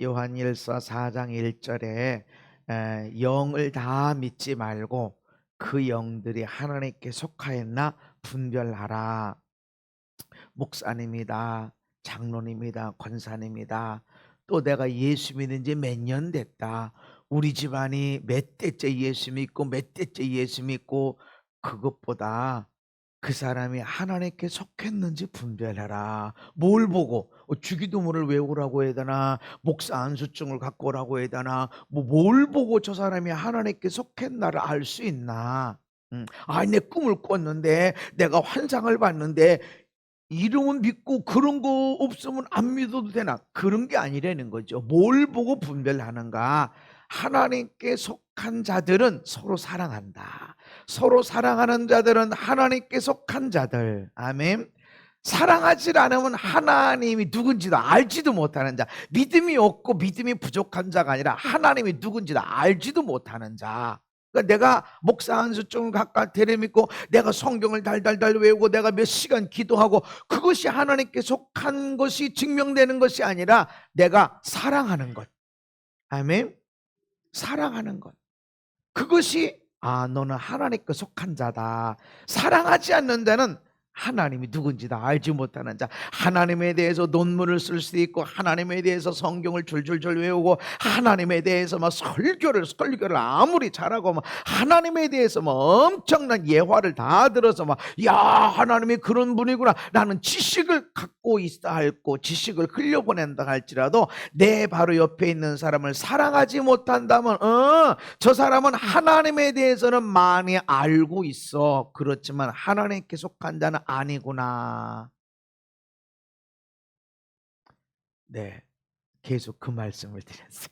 요한일서 4장 1절에 영을 다 믿지 말고 그 영들이 하나님께 속하였나 분별하라. 목사님이다, 장로님이다, 권사님이다, 또 내가 예수 믿은 지 몇 년 됐다, 우리 집안이 몇 대째 예수 믿고 몇 대째 예수 믿고, 그것보다 그 사람이 하나님께 속했는지 분별해라. 뭘 보고? 주기도문을 외우라고 해야 되나, 목사 안수증을 갖고 오라고 해야 되나, 뭘 보고 저 사람이 하나님께 속했나를 알 수 있나? 내 꿈을 꿨는데, 내가 환상을 봤는데, 이름은 믿고 그런 거 없으면 안 믿어도 되나? 그런 게 아니라는 거죠. 뭘 보고 분별하는가? 하나님께 속한 자들은 서로 사랑한다. 서로 사랑하는 자들은 하나님께 속한 자들. 아멘. 사랑하지 않으면 하나님이 누군지도 알지도 못하는 자, 믿음이 없고 믿음이 부족한 자가 아니라 하나님이 누군지도 알지도 못하는 자. 그러니까 내가 목사 안수증을 각각 데려믿고 내가 성경을 달달달 외우고 내가 몇 시간 기도하고, 그것이 하나님께 속한 것이 증명되는 것이 아니라 내가 사랑하는 것. 아멘. 사랑하는 것, 그것이 너는 하나님께 속한 자다. 사랑하지 않는 자는 하나님이 누군지 다 알지 못하는 자. 하나님에 대해서 논문을 쓸 수도 있고, 하나님에 대해서 성경을 줄줄줄 외우고, 하나님에 대해서 막 설교를 아무리 잘하고, 막 하나님에 대해서 막 엄청난 예화를 다 들어서 막, 야, 하나님이 그런 분이구나. 나는 지식을 갖고 있어야 할고 지식을 흘려보낸다 할지라도 내 바로 옆에 있는 사람을 사랑하지 못한다면 저 사람은 하나님에 대해서는 많이 알고 있어. 그렇지만 하나님께 속한 자는 아니구나. 네, 계속 그 말씀을 드렸어요.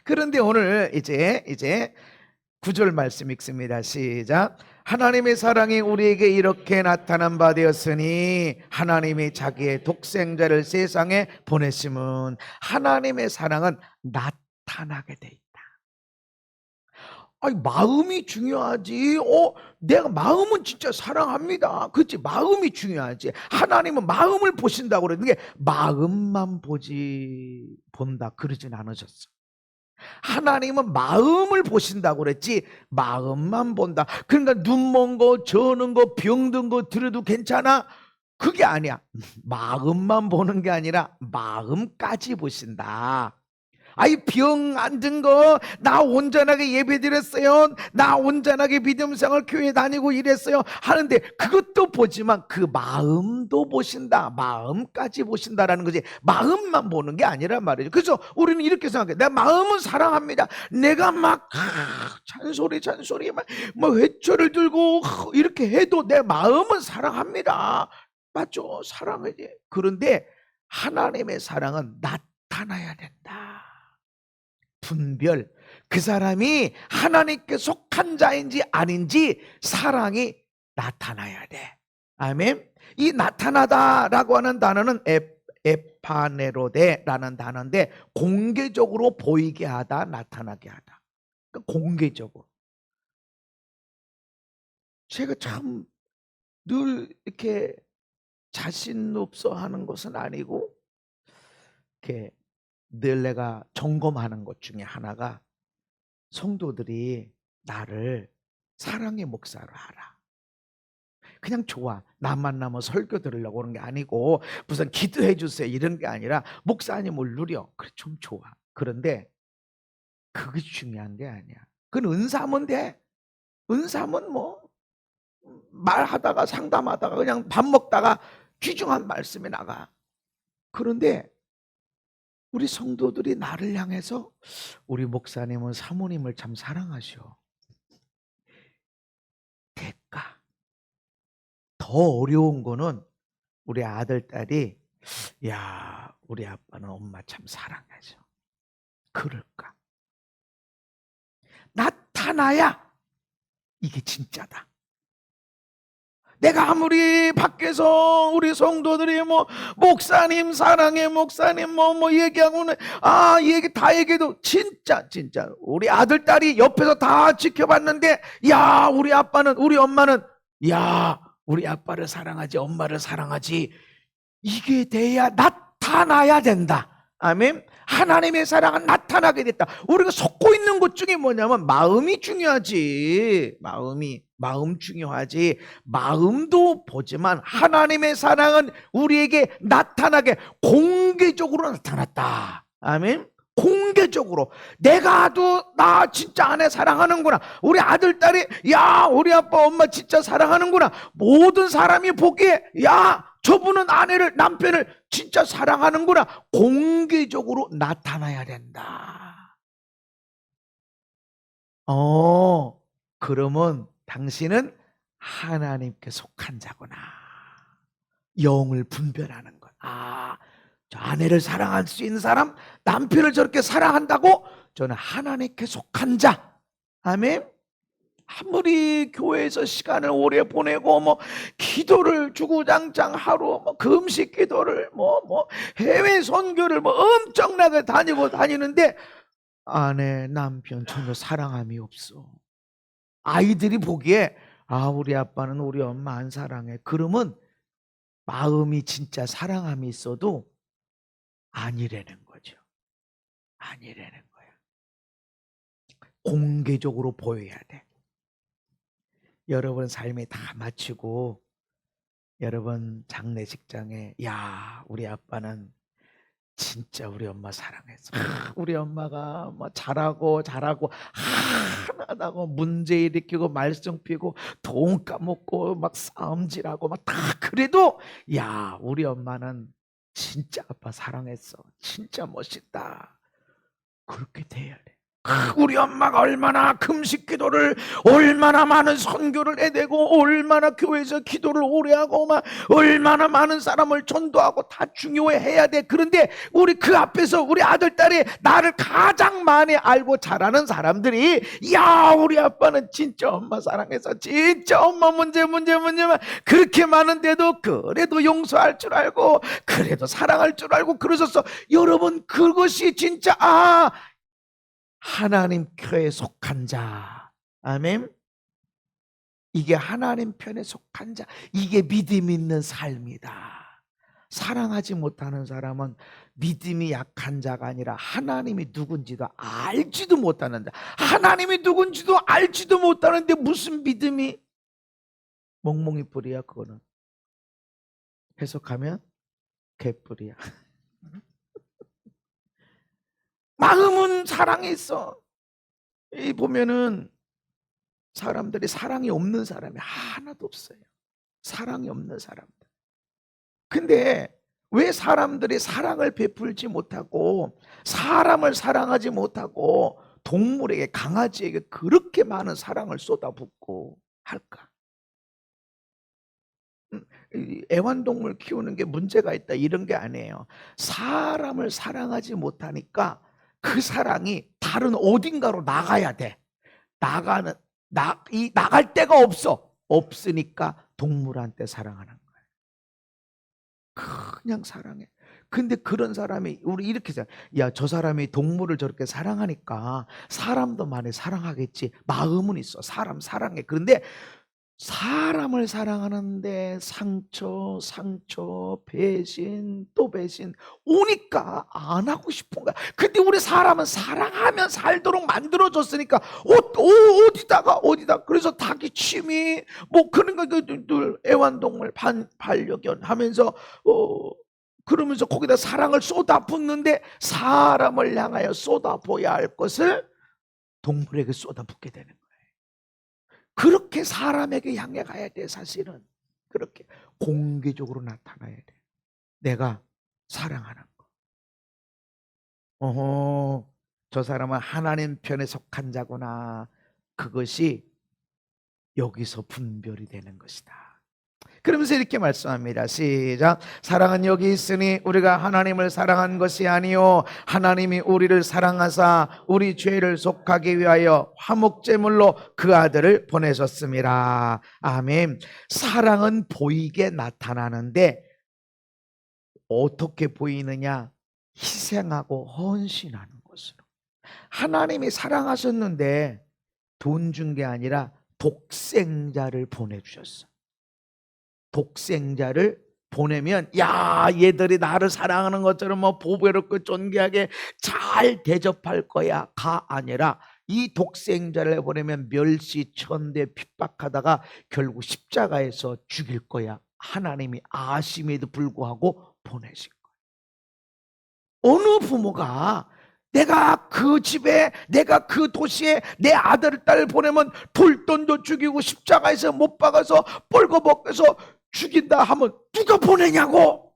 그런데 오늘 이제 9절 말씀 읽습니다. 시작. 하나님의 사랑이 우리에게 이렇게 나타난 바 되었으니 하나님이 자기의 독생자를 세상에 보내심은, 하나님의 사랑은 나타나게 돼 있다. 마음이 중요하지. 내가 마음은 진짜 사랑합니다. 그렇지, 마음이 중요하지. 하나님은 마음을 보신다고 그랬는데 마음만 본다 그러진 않으셨어. 하나님은 마음을 보신다고 그랬지 마음만 본다. 그러니까 눈 먼 거, 저는 거, 병든 거 들어도 괜찮아? 그게 아니야. 마음만 보는 게 아니라 마음까지 보신다. 병 안 든 거, 나 온전하게 예배 드렸어요, 나 온전하게 믿음생활 교회 다니고 이랬어요 하는데 그것도 보지만 그 마음도 보신다. 마음까지 보신다라는 거지, 마음만 보는 게 아니란 말이죠. 그래서 우리는 이렇게 생각해. 내 마음은 사랑합니다. 내가 막 잔소리 막 회초를 들고 이렇게 해도 내 마음은 사랑합니다. 맞죠? 사랑하지. 그런데 하나님의 사랑은 나타나야 된다. 분별, 그 사람이 하나님께 속한 자인지 아닌지 사랑이 나타나야 돼. 아멘. 이 나타나다라고 하는 단어는 에파네로데라는 단어인데, 공개적으로 보이게 하다, 나타나게 하다. 그러니까 공개적으로. 제가 참 늘 이렇게 자신 없어 하는 것은 아니고, 이렇게 늘 내가 점검하는 것 중에 하나가, 성도들이 나를 사랑의 목사로 알아. 그냥 좋아. 나 만나면 설교 들으려고 그런 게 아니고, 무슨 기도해 주세요 이런 게 아니라, 목사님을 누려. 그래, 좀 좋아. 그런데 그게 중요한 게 아니야. 그건 은사하면 돼. 은사하면 말하다가 상담하다가 그냥 밥 먹다가 귀중한 말씀이 나가. 그런데 우리 성도들이 나를 향해서, 우리 목사님은 사모님을 참 사랑하셔. 대가. 더 어려운 거는 우리 아들, 딸이, 야, 우리 아빠는 엄마 참 사랑하죠. 그럴까? 나타나야 이게 진짜다. 내가 아무리 밖에서 우리 성도들이 목사님 사랑해, 목사님 얘기하고는 얘기 다 얘기해도 진짜 우리 아들, 딸이 옆에서 다 지켜봤는데, 야, 우리 아빠는, 우리 엄마는, 야, 우리 아빠를 사랑하지, 엄마를 사랑하지, 이게 돼야 나타나야 된다. 아멘. 하나님의 사랑은 나타나게 됐다. 우리가 속고 있는 것 중에 뭐냐면 마음이 중요하지. 마음 중요하지. 마음도 보지만 하나님의 사랑은 우리에게 나타나게 공개적으로 나타났다. 아멘. 공개적으로 내가도 나 진짜 아내 사랑하는구나, 우리 아들 딸이 야 우리 아빠 엄마 진짜 사랑하는구나, 모든 사람이 보기에 야 저분은 아내를 남편을 진짜 사랑하는구나, 공개적으로 나타나야 된다. 그러면 당신은 하나님께 속한 자구나. 영을 분별하는 것. 저 아내를 사랑할 수 있는 사람, 남편을 저렇게 사랑한다고 저는 하나님께 속한 자. 아멘. 아무리 교회에서 시간을 오래 보내고 기도를 주구장창 하루 금식 기도를 해외 선교를 엄청나게 다니는데 아내 남편 전혀 사랑함이 없어. 아이들이 보기에 우리 아빠는 우리 엄마 안 사랑해. 그러면 마음이 진짜 사랑함이 있어도 아니라는 거죠. 아니라는 거야. 공개적으로 보여야 돼. 여러분 삶이 다 마치고 여러분 장례식장에 야 우리 아빠는 진짜 우리 엄마 사랑했어. 우리 엄마가 잘하고 하나다고 문제 일으키고 말썽 피고 돈 까먹고 싸움질하고 다 그래도 야 우리 엄마는 진짜 아빠 사랑했어. 진짜 멋있다. 그렇게 돼야 돼. 우리 엄마가 얼마나 금식 기도를, 얼마나 많은 선교를 해대고, 얼마나 교회에서 기도를 오래 하고, 얼마나 많은 사람을 전도하고 다 중요해야 돼. 그런데 우리 그 앞에서 우리 아들, 딸이 나를 가장 많이 알고 잘하는 사람들이 야 우리 아빠는 진짜 엄마 사랑해서 진짜 엄마 문제만 그렇게 많은데도 그래도 용서할 줄 알고 그래도 사랑할 줄 알고 그러셨어. 여러분 그것이 진짜 하나님 편에 속한 자. 아멘. 이게 하나님 편에 속한 자. 이게 믿음 있는 삶이다. 사랑하지 못하는 사람은 믿음이 약한 자가 아니라 하나님이 누군지도 알지도 못하는 자. 하나님이 누군지도 알지도 못하는데 무슨 믿음이? 멍멍이 뿌리야. 그거는 해석하면 개뿌리야. 마음은 사랑에 있어. 이 보면은 사람들이 사랑이 없는 사람이 하나도 없어요. 사랑이 없는 사람들. 근데 왜 사람들이 사랑을 베풀지 못하고 사람을 사랑하지 못하고 동물에게, 강아지에게 그렇게 많은 사랑을 쏟아붓고 할까? 애완동물 키우는 게 문제가 있다 이런 게 아니에요. 사람을 사랑하지 못하니까 그 사랑이 다른 어딘가로 나가야 돼. 나갈 데가 없으니까 동물한테 사랑하는 거예요. 그냥 사랑해. 근데 그런 사람이 우리 이렇게 생각, 야, 저 사람이 동물을 저렇게 사랑하니까 사람도 많이 사랑하겠지. 마음은 있어. 사람 사랑해. 그런데 사람을 사랑하는데 상처, 배신, 또 배신 오니까 안 하고 싶은 거야. 근데 우리 사람은 사랑하면 살도록 만들어졌으니까 어디다가 그래서 닭이 취미 그런 거 늘 애완동물 반려견 하면서 그러면서 거기다 사랑을 쏟아붓는데 사람을 향하여 쏟아부어야 할 것을 동물에게 쏟아붓게 되는 거야. 그렇게 사람에게 향해 가야 돼. 사실은 그렇게 공개적으로 나타나야 돼. 내가 사랑하는 거. 저 사람은 하나님 편에 속한 자구나. 그것이 여기서 분별이 되는 것이다. 그러면서 이렇게 말씀합니다. 시작. 사랑은 여기 있으니 우리가 하나님을 사랑한 것이 아니요 하나님이 우리를 사랑하사 우리 죄를 속하기 위하여 화목제물로 그 아들을 보내셨습니다. 아멘. 사랑은 보이게 나타나는데 어떻게 보이느냐? 희생하고 헌신하는 것으로. 하나님이 사랑하셨는데 돈 준 게 아니라 독생자를 보내주셨어. 독생자를 보내면 야 얘들이 나를 사랑하는 것처럼 뭐 보배롭고 존귀하게 잘 대접할 거야가 아니라 이 독생자를 보내면 멸시천대 핍박하다가 결국 십자가에서 죽일 거야. 하나님이 아심에도 불구하고 보내신 거예요. 어느 부모가 내가 그 집에 내가 그 도시에 내 아들 딸 보내면 돌 던져 죽이고 십자가에서 못 박아서 뻘거벗겨서 죽인다 하면 누가 보내냐고.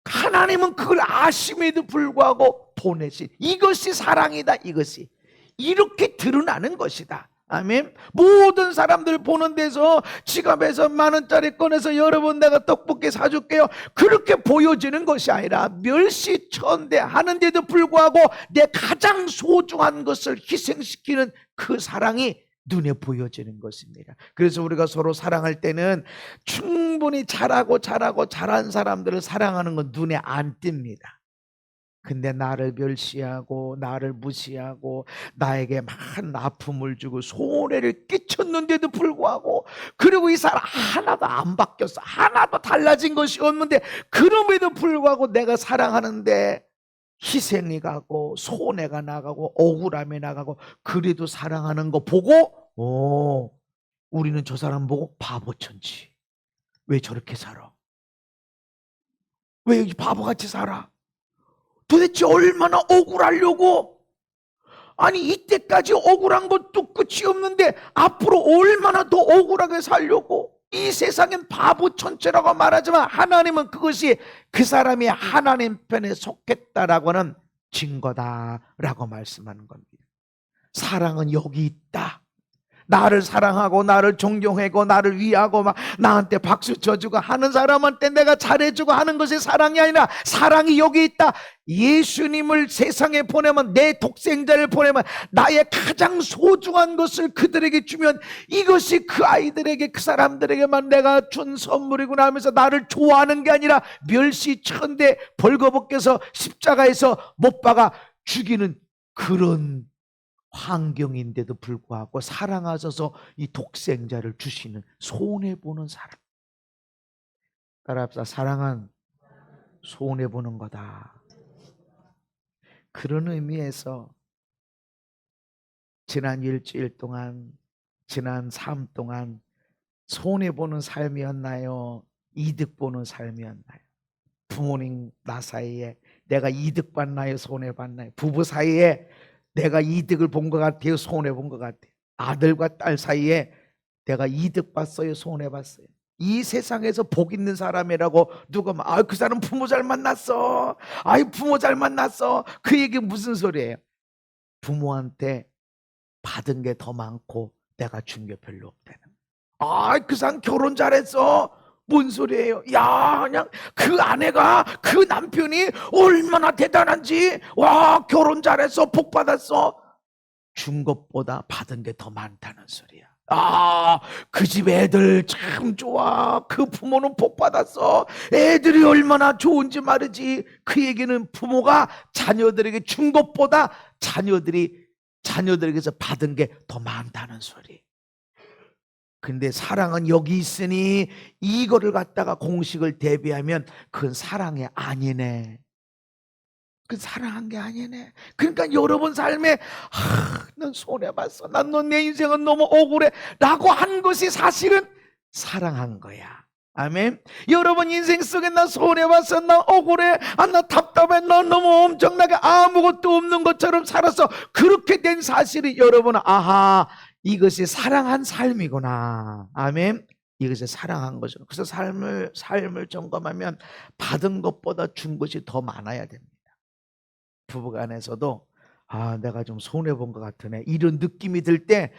하나님은 그걸 아심에도 불구하고 보내신, 이것이 사랑이다. 이것이 이렇게 드러나는 것이다. 아멘. 모든 사람들 보는 데서 지갑에서 10,000원짜리 꺼내서 여러분 내가 떡볶이 사줄게요 그렇게 보여지는 것이 아니라 멸시천대하는데도 불구하고 내 가장 소중한 것을 희생시키는 그 사랑이 눈에 보여지는 것입니다. 그래서 우리가 서로 사랑할 때는 충분히 잘한 사람들을 사랑하는 건 눈에 안 띕니다. 근데 나를 멸시하고 나를 무시하고 나에게 많은 아픔을 주고 손해를 끼쳤는데도 불구하고, 그리고 이 사람 하나도 안 바뀌었어, 하나도 달라진 것이 없는데 그럼에도 불구하고 내가 사랑하는데 희생이 가고 손해가 나가고 억울함이 나가고, 그래도 사랑하는 거 보고 우리는 저 사람 보고 바보천지, 왜 저렇게 살아, 왜 바보같이 살아, 도대체 얼마나 억울하려고, 아니 이때까지 억울한 것도 끝이 없는데 앞으로 얼마나 더 억울하게 살려고. 이 세상엔 바보천체라고 말하지만 하나님은 그것이 그 사람이 하나님 편에 속했다라고는 증거다라고 말씀하는 겁니다. 사랑은 여기 있다. 나를 사랑하고 나를 존경하고 나를 위하고 막 나한테 박수 쳐주고 하는 사람한테 내가 잘해주고 하는 것이 사랑이 아니라, 사랑이 여기 있다. 예수님을 세상에 보내면, 내 독생자를 보내면 나의 가장 소중한 것을 그들에게 주면 이것이 그 아이들에게, 그 사람들에게만 내가 준 선물이구나 하면서 나를 좋아하는 게 아니라 멸시천대 벌거벗겨서 십자가에서 못 박아 죽이는 그런 환경인데도 불구하고 사랑하셔서 이 독생자를 주시는, 손해보는 사랑. 따라합시다. 사랑은 손해보는 거다. 그런 의미에서 지난 일주일 동안, 지난 삶 동안 손해보는 삶이었나요? 이득보는 삶이었나요? 부모님 나 사이에 내가 이득 받나요? 손해받나요? 부부 사이에 내가 이득을 본 것 같아요? 손해본 것 같아요? 아들과 딸 사이에 내가 이득 봤어요? 손해봤어요? 이 세상에서 복 있는 사람이라고 누가 그 사람 부모 잘 만났어, 부모 잘 만났어, 그 얘기 무슨 소리예요? 부모한테 받은 게 더 많고 내가 준 게 별로 없다는. 그 사람 결혼 잘했어. 뭔 소리예요? 야, 그냥 그 아내가, 그 남편이 얼마나 대단한지, 와, 결혼 잘했어, 복 받았어. 준 것보다 받은 게 더 많다는 소리야. 그 집 애들 참 좋아, 그 부모는 복 받았어, 애들이 얼마나 좋은지 말이지. 그 얘기는 부모가 자녀들에게 준 것보다 자녀들에게서 받은 게 더 많다는 소리. 근데 사랑은 여기 있으니 이거를 갖다가 공식을 대비하면 그건 사랑이 아니네. 그건 사랑한 게 아니네. 그러니까 여러분 삶에 난 손해봤어, 난 너 내 인생은 너무 억울해 라고 한 것이 사실은 사랑한 거야. 아멘. 여러분 인생 속에 나 손해봤어, 나 억울해, 나 답답해, 나 너무 엄청나게 아무것도 없는 것처럼 살았어, 그렇게 된 사실이 여러분은 이것이 사랑한 삶이구나. 아멘. 이것이 사랑한 거죠. 그래서 삶을 점검하면 받은 것보다 준 것이 더 많아야 됩니다. 부부간에서도 내가 좀 손해본 것 같으네, 이런 느낌이 들 때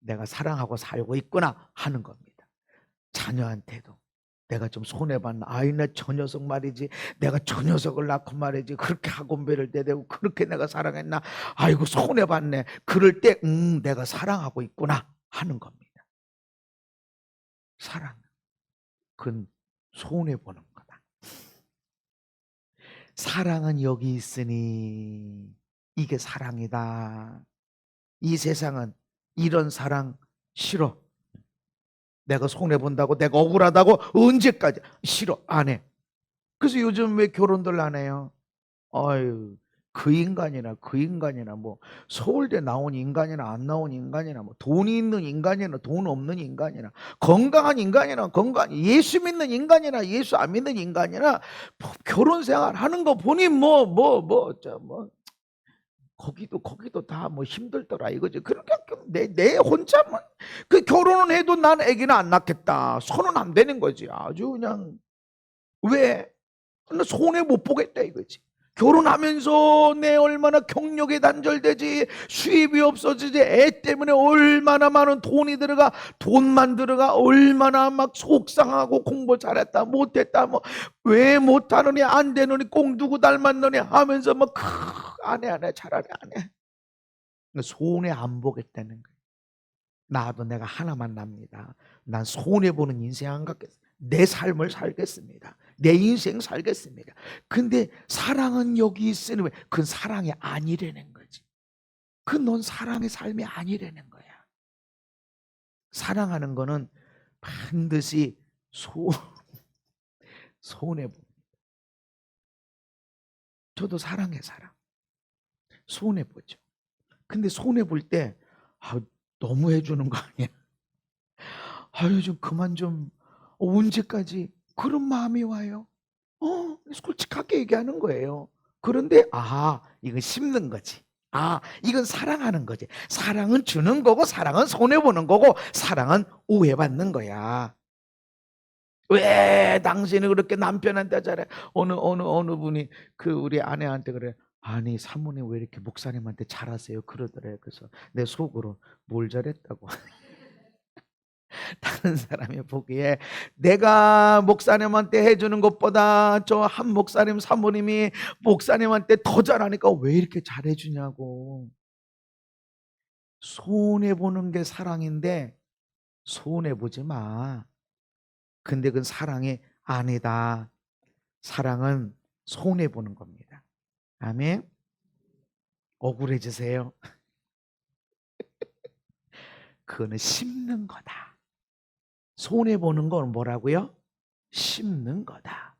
내가 사랑하고 살고 있구나 하는 겁니다. 자녀한테도 내가 좀 손해봤나, 저 녀석 말이지, 내가 저 녀석을 낳고 말이지 그렇게 학원비를 내대고 그렇게 내가 사랑했나, 아이고 손해봤네. 그럴 때 내가 사랑하고 있구나 하는 겁니다. 사랑, 그건 손해보는 거다. 사랑은 여기 있으니 이게 사랑이다. 이 세상은 이런 사랑 싫어, 내가 손해본다고, 내가 억울하다고 언제까지. 싫어, 안 해. 그래서 요즘 왜 결혼들 안 해요? 아유, 그 인간이나 뭐 서울대 나온 인간이나 안 나온 인간이나 뭐 돈이 있는 인간이나 돈 없는 인간이나 건강한 인간이나 예수 믿는 인간이나 예수 안 믿는 인간이나 뭐 결혼 생활 하는 거 보니 거기도 다 뭐 힘들더라 이거지. 그러니까 내 혼자만 그 결혼은 해도 난 아기는 안 낳겠다. 손은 안 되는 거지. 아주 그냥 왜? 나 손해 못 보겠다 이거지. 결혼하면서 내 얼마나 경력이 단절되지, 수입이 없어지지, 애 때문에 얼마나 많은 돈이 들어가, 돈만 들어가 얼마나 막 속상하고 공부 잘했다 못했다 뭐 왜 못하느니 안 되느니 꼭 누구 닮았느니 하면서 막 안 해 차라리 안 해. 손해 안 보겠다는 거예요. 나도 내가 하나만 납니다. 난 손해보는 인생 안 갖겠어. 내 삶을 살겠습니다. 내 인생 살겠습니다. 근데 사랑은 여기 있으니 그건 사랑이 아니라는 거지. 그건 넌 사랑의 삶이 아니라는 거야. 사랑하는 거는 반드시 손해봅니다. 저도 사랑해 사랑. 손해보죠. 근데 손해볼 때 너무 해주는 거 아니야? 좀 그만 좀 언제까지 그런 마음이 와요? 솔직하게 얘기하는 거예요. 그런데 이건 심는 거지. 이건 사랑하는 거지. 사랑은 주는 거고 사랑은 손해보는 거고 사랑은 오해받는 거야. 왜 당신이 그렇게 남편한테 잘해? 어느 분이 그 우리 아내한테 그래. 아니 사모님 왜 이렇게 목사님한테 잘하세요? 그러더래요. 그래서 내 속으로 뭘 잘했다고. 다른 사람이 보기에 내가 목사님한테 해주는 것보다 저 한 목사님 사모님이 목사님한테 더 잘하니까 왜 이렇게 잘해주냐고. 손해보는 게 사랑인데 손해보지 마. 근데 그건 사랑이 아니다. 사랑은 손해보는 겁니다. 아멘. 억울해지세요. 그거는 심는 거다. 손해보는 건 뭐라고요? 심는 거다.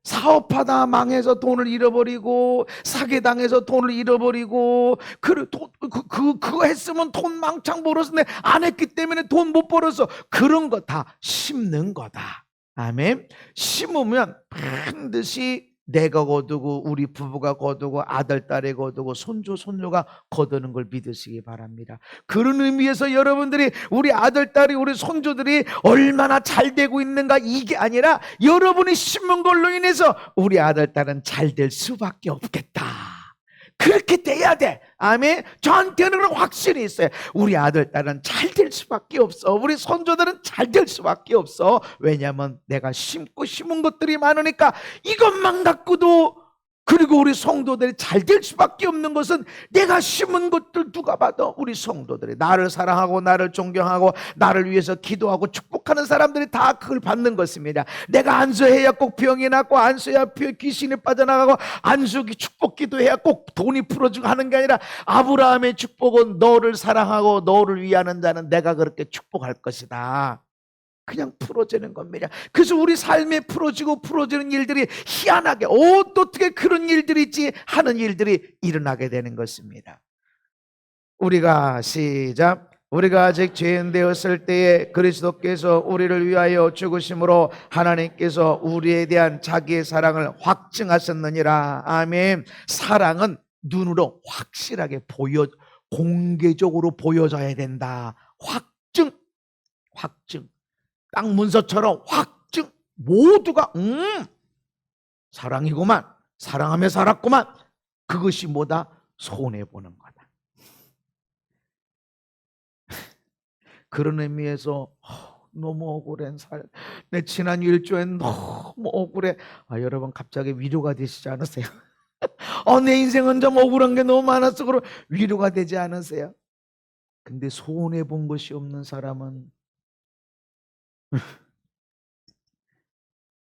사업하다 망해서 돈을 잃어버리고 사기당해서 돈을 잃어버리고 그거 했으면 돈 망창 벌었는데 안 했기 때문에 돈 못 벌어서 그런 거 다 심는 거다. 아멘. 심으면 반드시 내가 거두고 우리 부부가 거두고 아들 딸이 거두고 손주 손녀가 거두는 걸 믿으시기 바랍니다. 그런 의미에서 여러분들이 우리 아들 딸이 우리 손주들이 얼마나 잘 되고 있는가 이게 아니라 여러분이 심은 걸로 인해서 우리 아들 딸은 잘 될 수밖에 없겠다. 그렇게 돼야 돼. 아멘. 저한테는 그런 확신이 있어요. 우리 아들 딸은 잘 될 수밖에 없어. 우리 손주들은 잘 될 수밖에 없어. 왜냐하면 내가 심은 것들이 많으니까 이것만 갖고도. 그리고 우리 성도들이 잘 될 수밖에 없는 것은 내가 심은 것들 누가 봐도 우리 성도들이 나를 사랑하고 나를 존경하고 나를 위해서 기도하고 축복하는 사람들이 다 그걸 받는 것입니다. 내가 안수해야 꼭 병이 낫고 안수해야 귀신이 빠져나가고 안수 축복 기도해야 꼭 돈이 풀어주고 하는 게 아니라 아브라함의 축복은 너를 사랑하고 너를 위하는 자는 내가 그렇게 축복할 것이다. 그냥 풀어지는 겁니다. 그래서 우리 삶에 풀어지는 일들이 희한하게 어떻게 그런 일들이 있지 하는 일들이 일어나게 되는 것입니다. 우리가 시작. 우리가 아직 죄인 되었을 때에 그리스도께서 우리를 위하여 죽으심으로 하나님께서 우리에 대한 자기의 사랑을 확증하셨느니라. 아멘. 사랑은 눈으로 확실하게 공개적으로 보여져야 된다. 확증. 딱 문서처럼 확증. 모두가 사랑이구만. 사랑하며 살았구만. 그것이 뭐다? 손해보는 거다. 그런 의미에서 너무 억울한 내 지난 일주엔 너무 억울해. 여러분 갑자기 위로가 되시지 않으세요? 내 인생은 좀 억울한 게 너무 많아서 그럼 위로가 되지 않으세요? 근데 손해본 것이 없는 사람은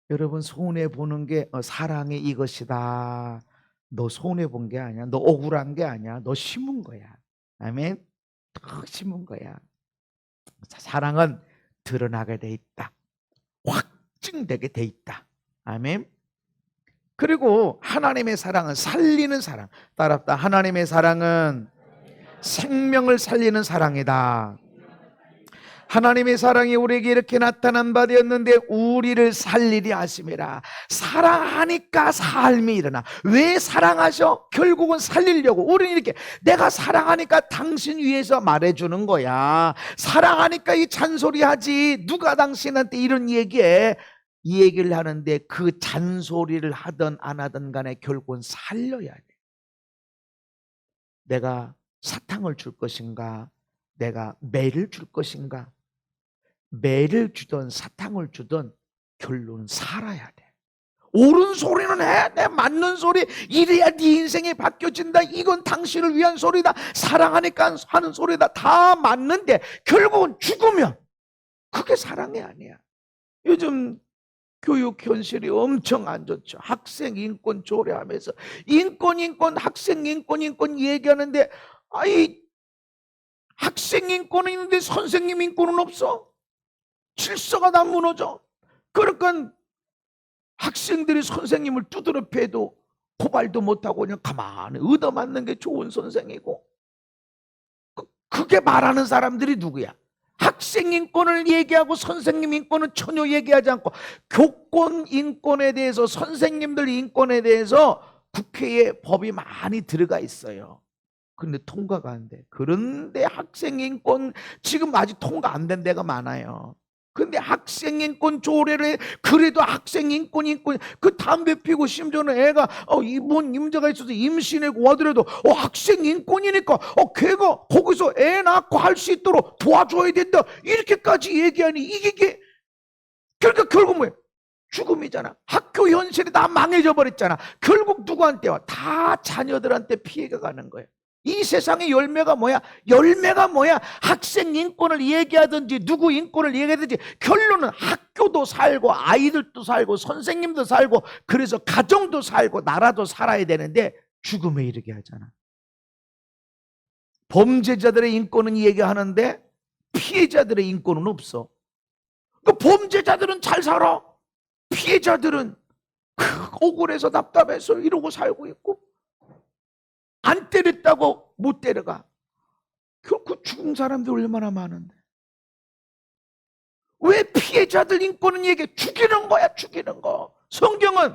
여러분 손해보는 게 사랑이 이것이다. 너 손해본 게 아니야. 너 억울한 게 아니야. 너 심은 거야. 아멘. 더 심은 거야. 사랑은 드러나게 돼 있다. 확증되게 돼 있다. 아멘. 그리고 하나님의 사랑은 살리는 사랑. 따라합다. 하나님의 사랑은 생명을 살리는 사랑이다. 하나님의 사랑이 우리에게 이렇게 나타난 바 되었는데 우리를 살리려 하심이라. 사랑하니까 삶이 일어나. 왜 사랑하셔? 결국은 살리려고. 우리는 이렇게 내가 사랑하니까 당신 위해서 말해주는 거야. 사랑하니까 이 잔소리하지. 누가 당신한테 이런 얘기해. 이 얘기를 하는데 그 잔소리를 하든 안 하든 간에 결국은 살려야 돼. 내가 사탕을 줄 것인가? 내가 매를 줄 것인가? 매를 주든 사탕을 주든 결론은 살아야 돼. 옳은 소리는 해. 내 맞는 소리. 이래야 네 인생이 바뀌어진다. 이건 당신을 위한 소리다. 사랑하니까 하는 소리다. 다 맞는데 결국은 죽으면 그게 사랑이 아니야. 요즘 교육 현실이 엄청 안 좋죠. 학생 인권 조례하면서 인권 학생 인권 얘기하는데 아이 학생 인권은 있는데 선생님 인권은 없어. 질서가 다 무너져. 그러니까 학생들이 선생님을 두드려 패도 고발도 못하고 그냥 가만히 얻어맞는 게 좋은 선생이고, 그게 말하는 사람들이 누구야? 학생 인권을 얘기하고 선생님 인권은 전혀 얘기하지 않고, 교권 인권에 대해서, 선생님들 인권에 대해서 국회에 법이 많이 들어가 있어요. 근데 통과가 안 돼. 그런데 학생 인권 지금 아직 통과 안 된 데가 많아요. 근데 학생 인권 조례를 그래도 학생 인권 그 담배 피고 심지어는 애가 이번 임자가 있어서 임신하고 와더라도 학생 인권이니까 걔가 거기서 애 낳고 할 수 있도록 도와줘야 된다. 이렇게까지 얘기하니 이게 그러니까 결국 뭐예요? 죽음이잖아. 학교 현실이 다 망해져 버렸잖아. 결국 누구한테 와? 다 자녀들한테 피해가 가는 거예요. 이 세상의 열매가 뭐야? 열매가 뭐야? 학생 인권을 얘기하든지 누구 인권을 얘기하든지 결론은 학교도 살고 아이들도 살고 선생님도 살고 그래서 가정도 살고 나라도 살아야 되는데 죽음에 이르게 하잖아. 범죄자들의 인권은 얘기하는데 피해자들의 인권은 없어. 그 범죄자들은 잘 살아. 피해자들은 억울해서 답답해서 이러고 살고 있고, 안 때렸다고 못 때려가. 그 죽은 사람들 얼마나 많은데. 왜 피해자들 인권은 얘기해? 죽이는 거야, 죽이는 거. 성경은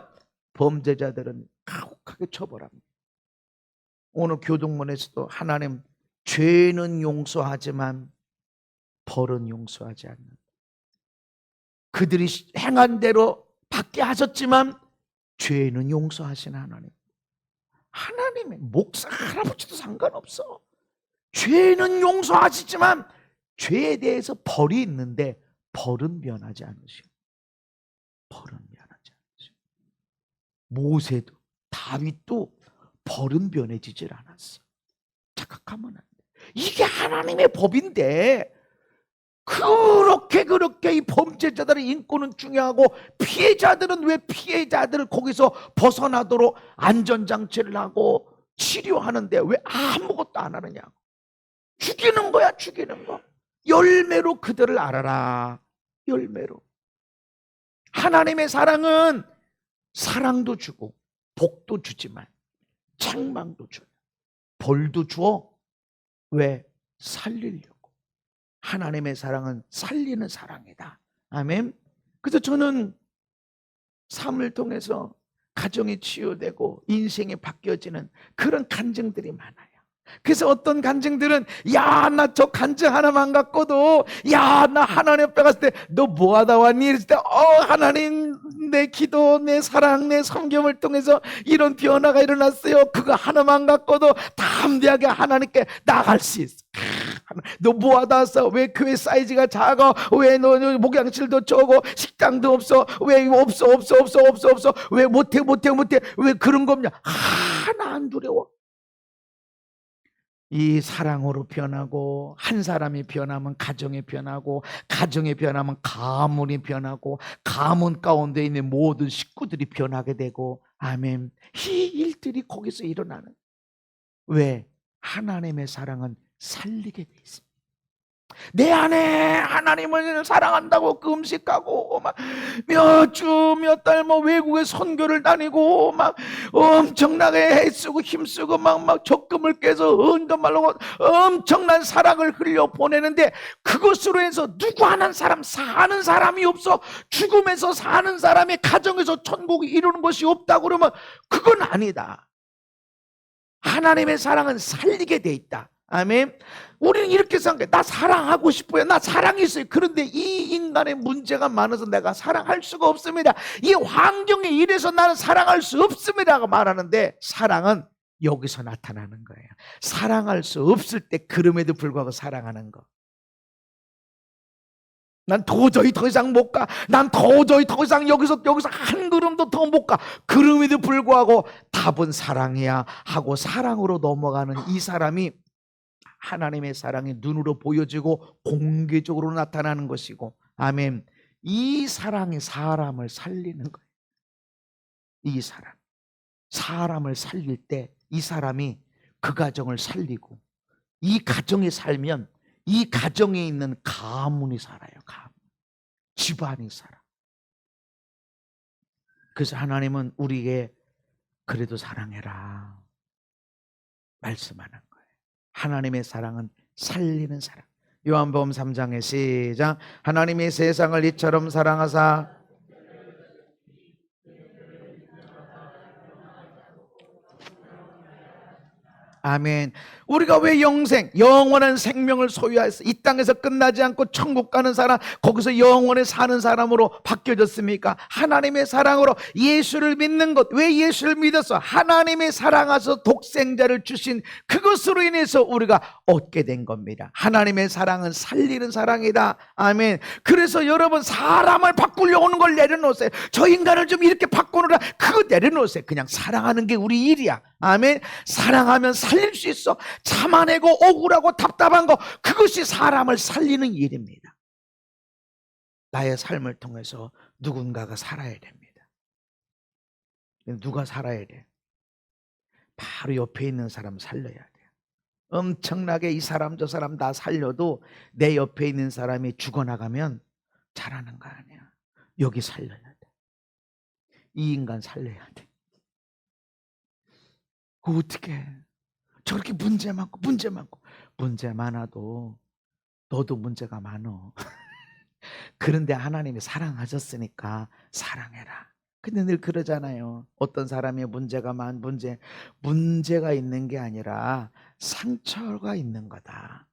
범죄자들은 가혹하게 처벌합니다. 오늘 교동문에서도 하나님 죄는 용서하지만 벌은 용서하지 않는다. 그들이 행한 대로 받게 하셨지만 죄는 용서하신 하나님. 하나님의 목사 할아버지도 상관없어. 죄는 용서하시지만 죄에 대해서 벌이 있는데 벌은 면하지 않으시오. 벌은 면하지 않으시오. 모세도 다윗도 벌은 면해지질 않았어. 착각하면 안 돼. 이게 하나님의 법인데 그렇게 이 범죄자들의 인권은 중요하고 피해자들은 왜 피해자들을 거기서 벗어나도록 안전장치를 하고 치료하는데 왜 아무것도 안 하느냐고. 죽이는 거야, 죽이는 거. 열매로 그들을 알아라. 열매로. 하나님의 사랑은 사랑도 주고 복도 주지만 책망도 줘요. 벌도 주어. 왜? 살리려고. 하나님의 사랑은 살리는 사랑이다. 아멘. 그래서 저는 삶을 통해서 가정이 치유되고 인생이 바뀌어지는 그런 간증들이 많아요. 그래서 어떤 간증들은 야, 나 저 간증 하나만 갖고도 야, 나 하나님 앞에 갔을 때 너 뭐 하다 왔니? 이랬을 때 하나님 내 기도, 내 사랑, 내 섬김을 통해서 이런 변화가 일어났어요. 그거 하나만 갖고도 담대하게 하나님께 나갈 수 있어. 너 뭐 하다 왔어? 왜 교회 사이즈가 작아? 왜 너 목양실도 적어? 식당도 없어? 왜 없어? 왜 못해? 왜 그런 거 없냐? 하나 안 두려워. 이 사랑으로 변하고, 한 사람이 변하면 가정이 변하고, 가정이 변하면 가문이 변하고, 가문 가운데 있는 모든 식구들이 변하게 되고, 아멘. 이 일들이 거기서 일어나는. 왜? 하나님의 사랑은 살리게 돼 있습니다. 내 안에 하나님을 사랑한다고 금식하고 막 몇 주 몇 달 뭐 외국에 선교를 다니고 막 엄청나게 애쓰고 힘쓰고 막 적금을 깨서 은도 말로 엄청난 사랑을 흘려 보내는데 그것으로 해서 누구 하는 사람 사는 사람이 없어. 죽음에서 사는 사람이 가정에서 천국이 이루는 것이 없다고 그러면 그건 아니다. 하나님의 사랑은 살리게 돼 있다. 아멘. 우리는 이렇게 생각해. 나 사랑하고 싶어요. 나 사랑이 있어요. 그런데 이 인간의 문제가 많아서 내가 사랑할 수가 없습니다. 이 환경에 이래서 나는 사랑할 수 없습니다가 말하는데, 사랑은 여기서 나타나는 거예요. 사랑할 수 없을 때 그럼에도 불구하고 사랑하는 거. 난 도저히 더 이상 못 가. 난 도저히 더 이상 여기서 한 걸음도 더 못 가. 그럼에도 불구하고 답은 사랑이야 하고 사랑으로 넘어가는 이 사람이 하나님의 사랑이 눈으로 보여지고 공개적으로 나타나는 것이고, 아멘. 이 사랑이 사람을 살리는 거예요. 이 사람을 살릴 때 이 사람이 그 가정을 살리고, 이 가정에 살면 이 가정에 있는 가문이 살아요. 집안이 살아. 그래서 하나님은 우리에게 그래도 사랑해라 말씀하는 거예요. 하나님의 사랑은 살리는 사랑. 요한복음 3장의 시작. 하나님이 세상을 이처럼 사랑하사 아멘. 우리가 왜 영원한 생명을 소유해서 이 땅에서 끝나지 않고 천국 가는 사람, 거기서 영원히 사는 사람으로 바뀌어졌습니까? 하나님의 사랑으로 예수를 믿는 것. 왜 예수를 믿었어? 하나님의 사랑하셔서 독생자를 주신 그것으로 인해서 우리가 얻게 된 겁니다. 하나님의 사랑은 살리는 사랑이다. 아멘. 그래서 여러분, 사람을 바꾸려고 하는 걸 내려놓으세요. 저 인간을 좀 이렇게 바꾸느라 그거 내려놓으세요. 그냥 사랑하는 게 우리 일이야. 아멘. 사랑하면 살릴 수 있어. 참아내고 억울하고 답답한 거, 그것이 사람을 살리는 일입니다. 나의 삶을 통해서 누군가가 살아야 됩니다. 누가 살아야 돼? 바로 옆에 있는 사람 살려야 돼요. 엄청나게 이 사람 저 사람 다 살려도 내 옆에 있는 사람이 죽어나가면 잘하는 거 아니야. 여기 살려야 돼. 이 인간 살려야 돼. 그거 어떻게 해? 저렇게 문제 많아도 너도 문제가 많어. 그런데 하나님이 사랑하셨으니까 사랑해라. 근데 늘 그러잖아요. 어떤 사람의 문제가 있는 게 아니라 상처가 있는 거다.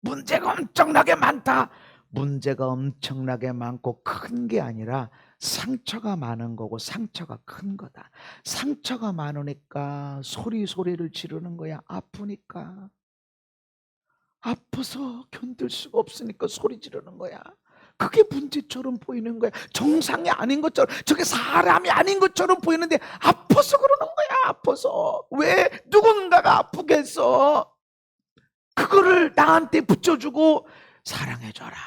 문제가 엄청나게 많다. 문제가 엄청나게 많고 큰 게 아니라 상처가 많은 거고 상처가 큰 거다. 상처가 많으니까 소리를 지르는 거야. 아프니까. 아파서 견딜 수가 없으니까 소리 지르는 거야. 그게 문제처럼 보이는 거야. 정상이 아닌 것처럼, 저게 사람이 아닌 것처럼 보이는데 아파서 그러는 거야. 아파서. 왜 누군가가 아프게 했어? 그거를 나한테 붙여주고 사랑해줘라.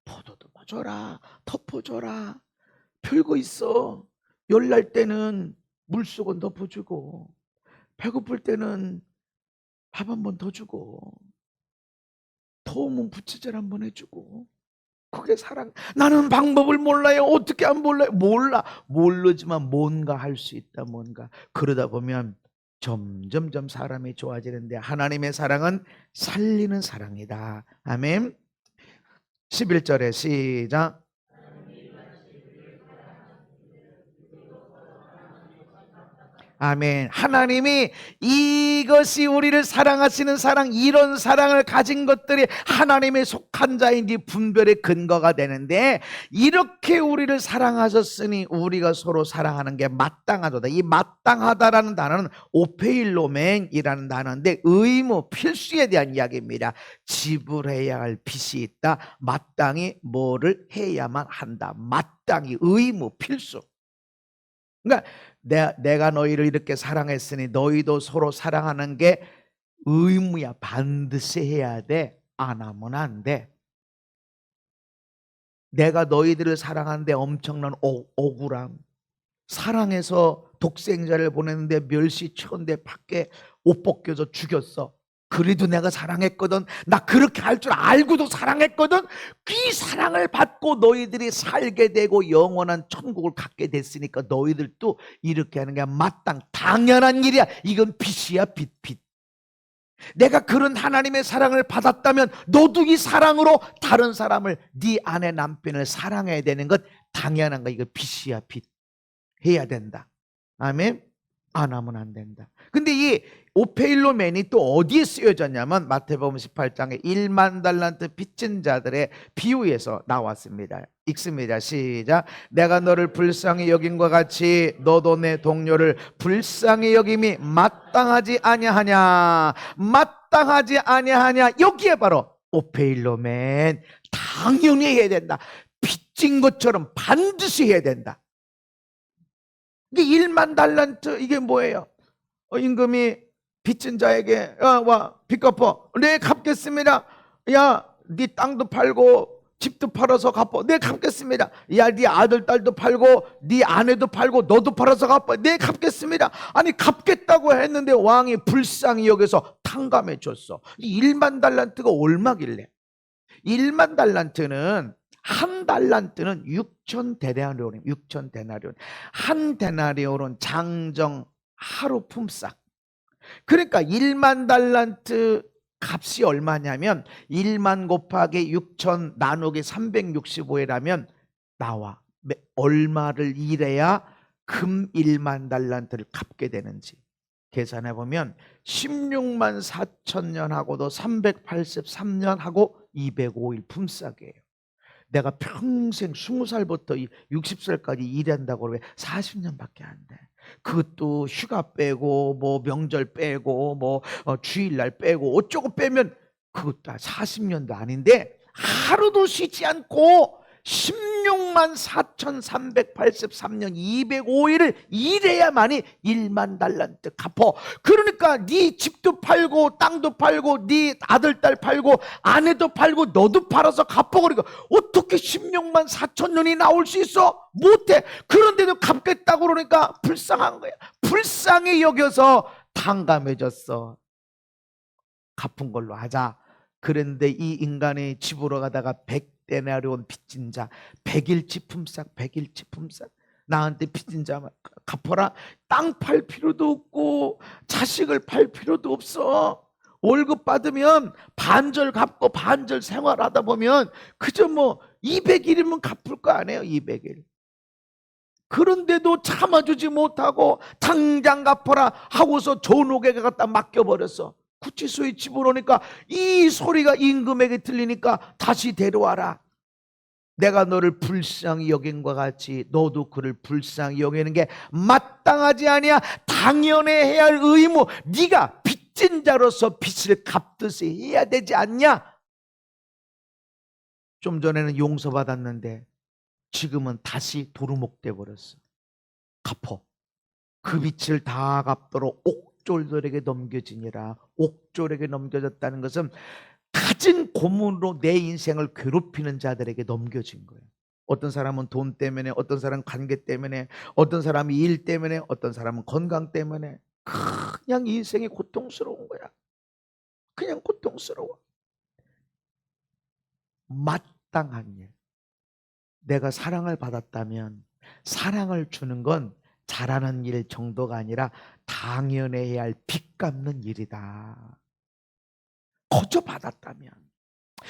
포도도 줘라. 덮어줘라. 별거 있어. 열날 때는 물수건 덮어주고, 배고플 때는 밥 한 번 더 주고, 더우면 부채질 한 번 해주고. 그게 사랑. 나는 방법을 몰라요. 어떻게 안 몰라요? 모르지만 뭔가 할 수 있다. 뭔가. 그러다 보면 점점점 사람이 좋아지는데, 하나님의 사랑은 살리는 사랑이다. 아멘. 11절에 시작. 아멘. 하나님이 이것이 우리를 사랑하시는 사랑, 이런 사랑을 가진 것들이 하나님의 속한 자인지 분별의 근거가 되는데, 이렇게 우리를 사랑하셨으니 우리가 서로 사랑하는 게 마땅하다. 이 마땅하다라는 단어는 오페일로멘이라는 단어인데 의무, 필수에 대한 이야기입니다. 지불해야 할 빚이 있다. 마땅히 뭐를 해야만 한다. 마땅히, 의무, 필수. 그러니까 내가 너희를 이렇게 사랑했으니 너희도 서로 사랑하는 게 의무야. 반드시 해야 돼. 안 하면 안 돼. 내가 너희들을 사랑하는데 엄청난 억울함, 사랑해서 독생자를 보냈는데 멸시쳤는데 밖에 옷 벗겨서 죽였어. 그래도 내가 사랑했거든. 나 그렇게 할 줄 알고도 사랑했거든. 그 사랑을 받고 너희들이 살게 되고 영원한 천국을 갖게 됐으니까 너희들도 이렇게 하는 게 당연한 일이야. 이건 빚이야, 빚. 내가 그런 하나님의 사랑을 받았다면 너도 이 사랑으로 다른 사람을, 네 아내 남편을 사랑해야 되는 것 당연한 거. 이거 빚이야, 빚. 해야 된다. 아멘. 안 하면 안 된다. 근데 이 오페일로맨이 또 어디에 쓰여졌냐면 마태복음 18장에 1만 달란트 빚진 자들의 비유에서 나왔습니다. 읽습니다. 시작. 내가 너를 불쌍히 여긴과 같이 너도 내 동료를 불쌍히 여김이 마땅하지 아니하냐. 마땅하지 아니하냐. 여기에 바로 오페일로맨. 당연히 해야 된다. 빚진 것처럼 반드시 해야 된다. 이게 1만 달란트, 이게 뭐예요? 임금이 빚진 자에게 와 빚 갚어. 네 갚겠습니다. 야, 네 땅도 팔고 집도 팔아서 갚어. 네 갚겠습니다. 야, 네 아들 딸도 팔고 네 아내도 팔고 너도 팔아서 갚어. 네 갚겠습니다. 아니 갚겠다고 했는데 왕이 불쌍히 여겨서 탕감해 줬어. 이 1만 달란트가 얼마길래? 1만 달란트는, 한 달란트는 6천 데나리온, 6천 데나리온. 한 데나리온은 장정 하루 품삯. 그러니까 1만 달란트 값이 얼마냐면 1만 곱하기 6천 나누기 365회라면 나와. 얼마를 일해야 금 1만 달란트를 갚게 되는지 계산해 보면 16만 4천 년 하고도 383년 하고 205일 품삯이에요. 내가 평생 20살부터 60살까지 일한다고 그러면 40년밖에 안 돼. 그것도 휴가 빼고 뭐 명절 빼고 뭐 주일날 빼고 어쩌고 빼면 그것도 40년도 아닌데 하루도 쉬지 않고 16만 4,383년 205일을 일해야만이 1만 달란트 갚어. 그러니까 네 집도 팔고 땅도 팔고 네 아들 딸 팔고 아내도 팔고 너도 팔아서 갚어. 그러니까 어떻게 16만 4천 년이 나올 수 있어? 못해. 그런데도 갚겠다고 그러니까 불쌍한 거야. 불쌍히 여겨서 탕감해줬어. 갚은 걸로 하자. 그런데 이 인간의 집으로 가다가 100데나리온 빚진 자, 100일치 품삯, 100일치 품삯. 나한테 빚진 자 갚아라. 땅 팔 필요도 없고 자식을 팔 필요도 없어. 월급 받으면 반절 갚고 반절 생활하다 보면 그저 뭐 200일이면 갚을 거 아니에요. 200일. 그런데도 참아주지 못하고 당장 갚아라 하고서 전옥에 갖다 맡겨버렸어. 구치소에 집어넣으니까 이 소리가 임금에게 들리니까 다시 데려와라. 내가 너를 불쌍히 여긴과 같이 너도 그를 불쌍히 여기는 게 마땅하지 아니야. 당연해야 할 의무. 네가 빚진 자로서 빚을 갚듯이 해야 되지 않냐. 좀 전에는 용서받았는데 지금은 다시 도루묵 돼버렸어. 갚어. 그 빚을 다 갚도록 옥졸들에게 넘겨지니라. 옥졸에게 넘겨졌다는 것은 가진 고문으로 내 인생을 괴롭히는 자들에게 넘겨진 거예요. 어떤 사람은 돈 때문에, 어떤 사람은 관계 때문에, 어떤 사람이 일 때문에, 어떤 사람은 건강 때문에. 그냥 인생이 고통스러운 거야. 그냥 고통스러워. 마땅한 일. 내가 사랑을 받았다면 사랑을 주는 건 잘하는 일 정도가 아니라 당연해야 할 빚 갚는 일이다. 거저 받았다면.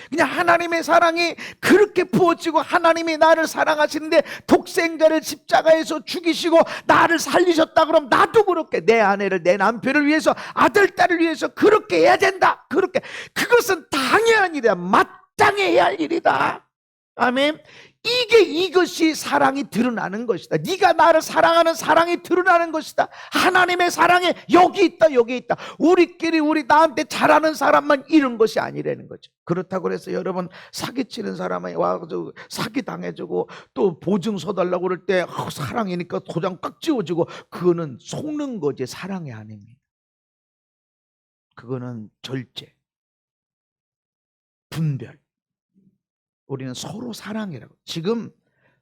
그냥 하나님의 사랑이 그렇게 부어지고 하나님이 나를 사랑하시는데 독생자를 십자가에서 죽이시고 나를 살리셨다 그럼 나도 그렇게 내 아내를, 내 남편을 위해서, 아들 딸을 위해서 그렇게 해야 된다. 그렇게. 그것은 당연한 일이야. 마땅히 해야 할 일이다. 아멘. 이것이 사랑이 드러나는 것이다. 네가 나를 사랑하는 사랑이 드러나는 것이다. 하나님의 사랑에 여기 있다, 여기 있다. 우리끼리 우리 나한테 잘하는 사람만 이런 것이 아니라는 거죠. 그렇다고 해서 여러분 사기치는 사람이 와서 사기 당해주고 또 보증서 달라고 그럴 때 사랑이니까 도장 꽉 지워지고 그거는 속는 거지 사랑이 아닙니다. 그거는 절제, 분별. 우리는 서로 사랑이라고. 지금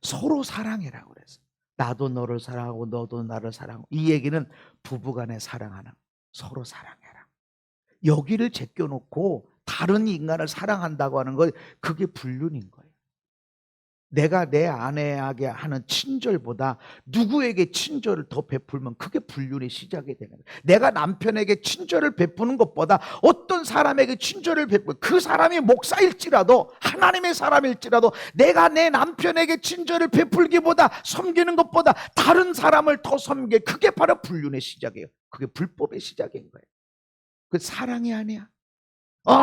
서로 사랑이라고 그랬어. 나도 너를 사랑하고 너도 나를 사랑하고. 이 얘기는 부부간에 사랑하는, 서로 사랑해라. 여기를 제껴놓고 다른 인간을 사랑한다고 하는 건 그게 불륜인 거예요. 내가 내 아내에게 하는 친절보다 누구에게 친절을 더 베풀면 그게 불륜의 시작이 되는 거예요. 내가 남편에게 친절을 베푸는 것보다 어떤 사람에게 친절을 베푸는, 그 사람이 목사일지라도 하나님의 사람일지라도 내가 내 남편에게 친절을 베풀기보다, 섬기는 것보다 다른 사람을 더 섬겨, 그게 바로 불륜의 시작이에요. 그게 불법의 시작인 거예요. 그 사랑이 아니야.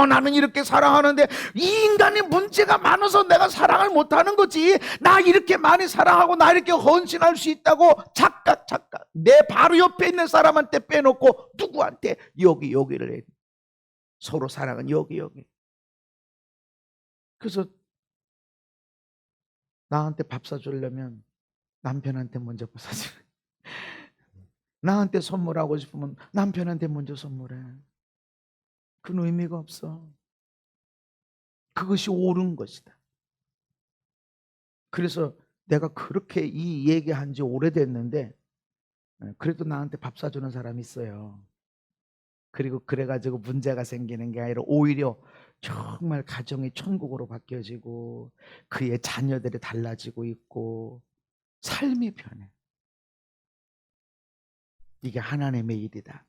나는 이렇게 사랑하는데 이 인간이 문제가 많아서 내가 사랑을 못하는 거지. 나 이렇게 많이 사랑하고 나 이렇게 헌신할 수 있다고 착각. 내 바로 옆에 있는 사람한테 빼놓고 누구한테 여기를 해. 서로 사랑은 여기. 그래서 나한테 밥 사주려면 남편한테 먼저 밥 사줘. 나한테 선물하고 싶으면 남편한테 먼저 선물해. 그건 의미가 없어. 그것이 옳은 것이다. 그래서 내가 그렇게 이 얘기한 지 오래됐는데 그래도 나한테 밥 사주는 사람이 있어요. 그리고 그래가지고 문제가 생기는 게 아니라 오히려 정말 가정이 천국으로 바뀌어지고 그의 자녀들이 달라지고 있고 삶이 변해. 이게 하나님의 일이다.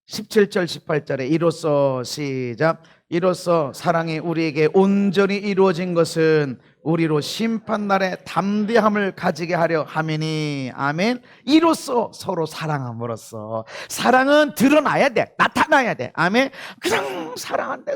17절 18절에 이로써, 시작, 이로써 사랑이 우리에게 온전히 이루어진 것은 우리로 심판날에 담대함을 가지게 하려 함이니. 아멘. 이로써, 서로 사랑함으로써. 사랑은 드러나야 돼. 나타나야 돼. 아멘. 그냥 사랑하는데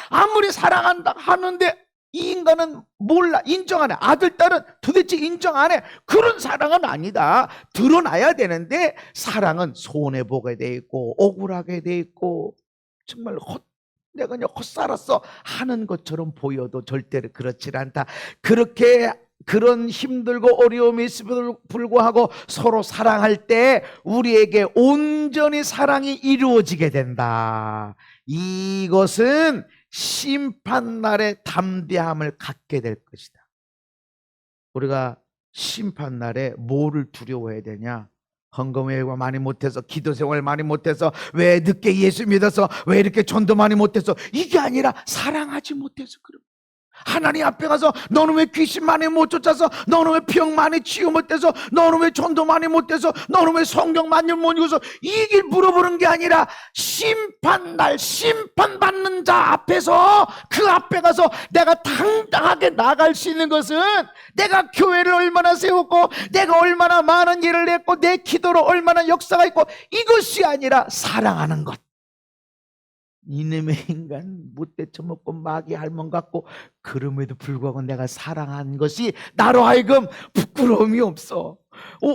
아무리 사랑한다 하는데 이 인간은 몰라, 인정 안 해. 아들, 딸은 도대체 인정 안 해. 그런 사랑은 아니다. 드러나야 되는데 사랑은 손해보게 돼 있고 억울하게 돼 있고 정말 내가 그냥 헛살았어 하는 것처럼 보여도 절대로 그렇지 않다. 그런 힘들고 어려움이 있음에도 불구하고 서로 사랑할 때 우리에게 온전히 사랑이 이루어지게 된다. 이것은 심판날에 담대함을 갖게 될 것이다. 우리가 심판날에 뭐를 두려워해야 되냐? 헌금회가 많이 못해서, 기도생활 많이 못해서, 왜 늦게 예수 믿어서, 왜 이렇게 전도 많이 못해서, 이게 아니라 사랑하지 못해서 그런. 하나님 앞에 가서 너는 왜 귀신 많이 못 쫓아서, 너는 왜 병 많이 치유 못해서, 너는 왜 전도 많이 못해서, 너는 왜 성경 많이 못 읽어서, 이길 물어보는 게 아니라 심판날 심판받는 자 앞에서, 그 앞에 가서 내가 당당하게 나갈 수 있는 것은 내가 교회를 얼마나 세웠고 내가 얼마나 많은 일을 했고 내 기도로 얼마나 역사가 있고, 이것이 아니라 사랑하는 것. 이놈의 인간 못돼 처먹고 마귀 할멈 같고 그럼에도 불구하고 내가 사랑한 것이 나로 하여금 부끄러움이 없어.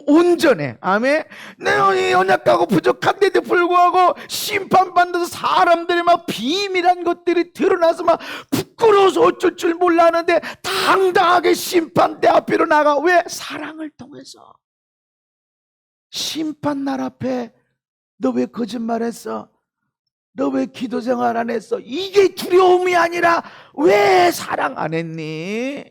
온전해. 아멘. 내가 연약하고 부족한데도 불구하고 심판받는 사람들이 막 비밀한 것들이 드러나서 막 부끄러워서 어쩔 줄 몰라 하는데 당당하게 심판대 앞으로 나가. 왜? 사랑을 통해서. 심판날 앞에 너 왜 거짓말했어? 너 왜 기도 생활 안 했어? 이게 두려움이 아니라 왜 사랑 안 했니?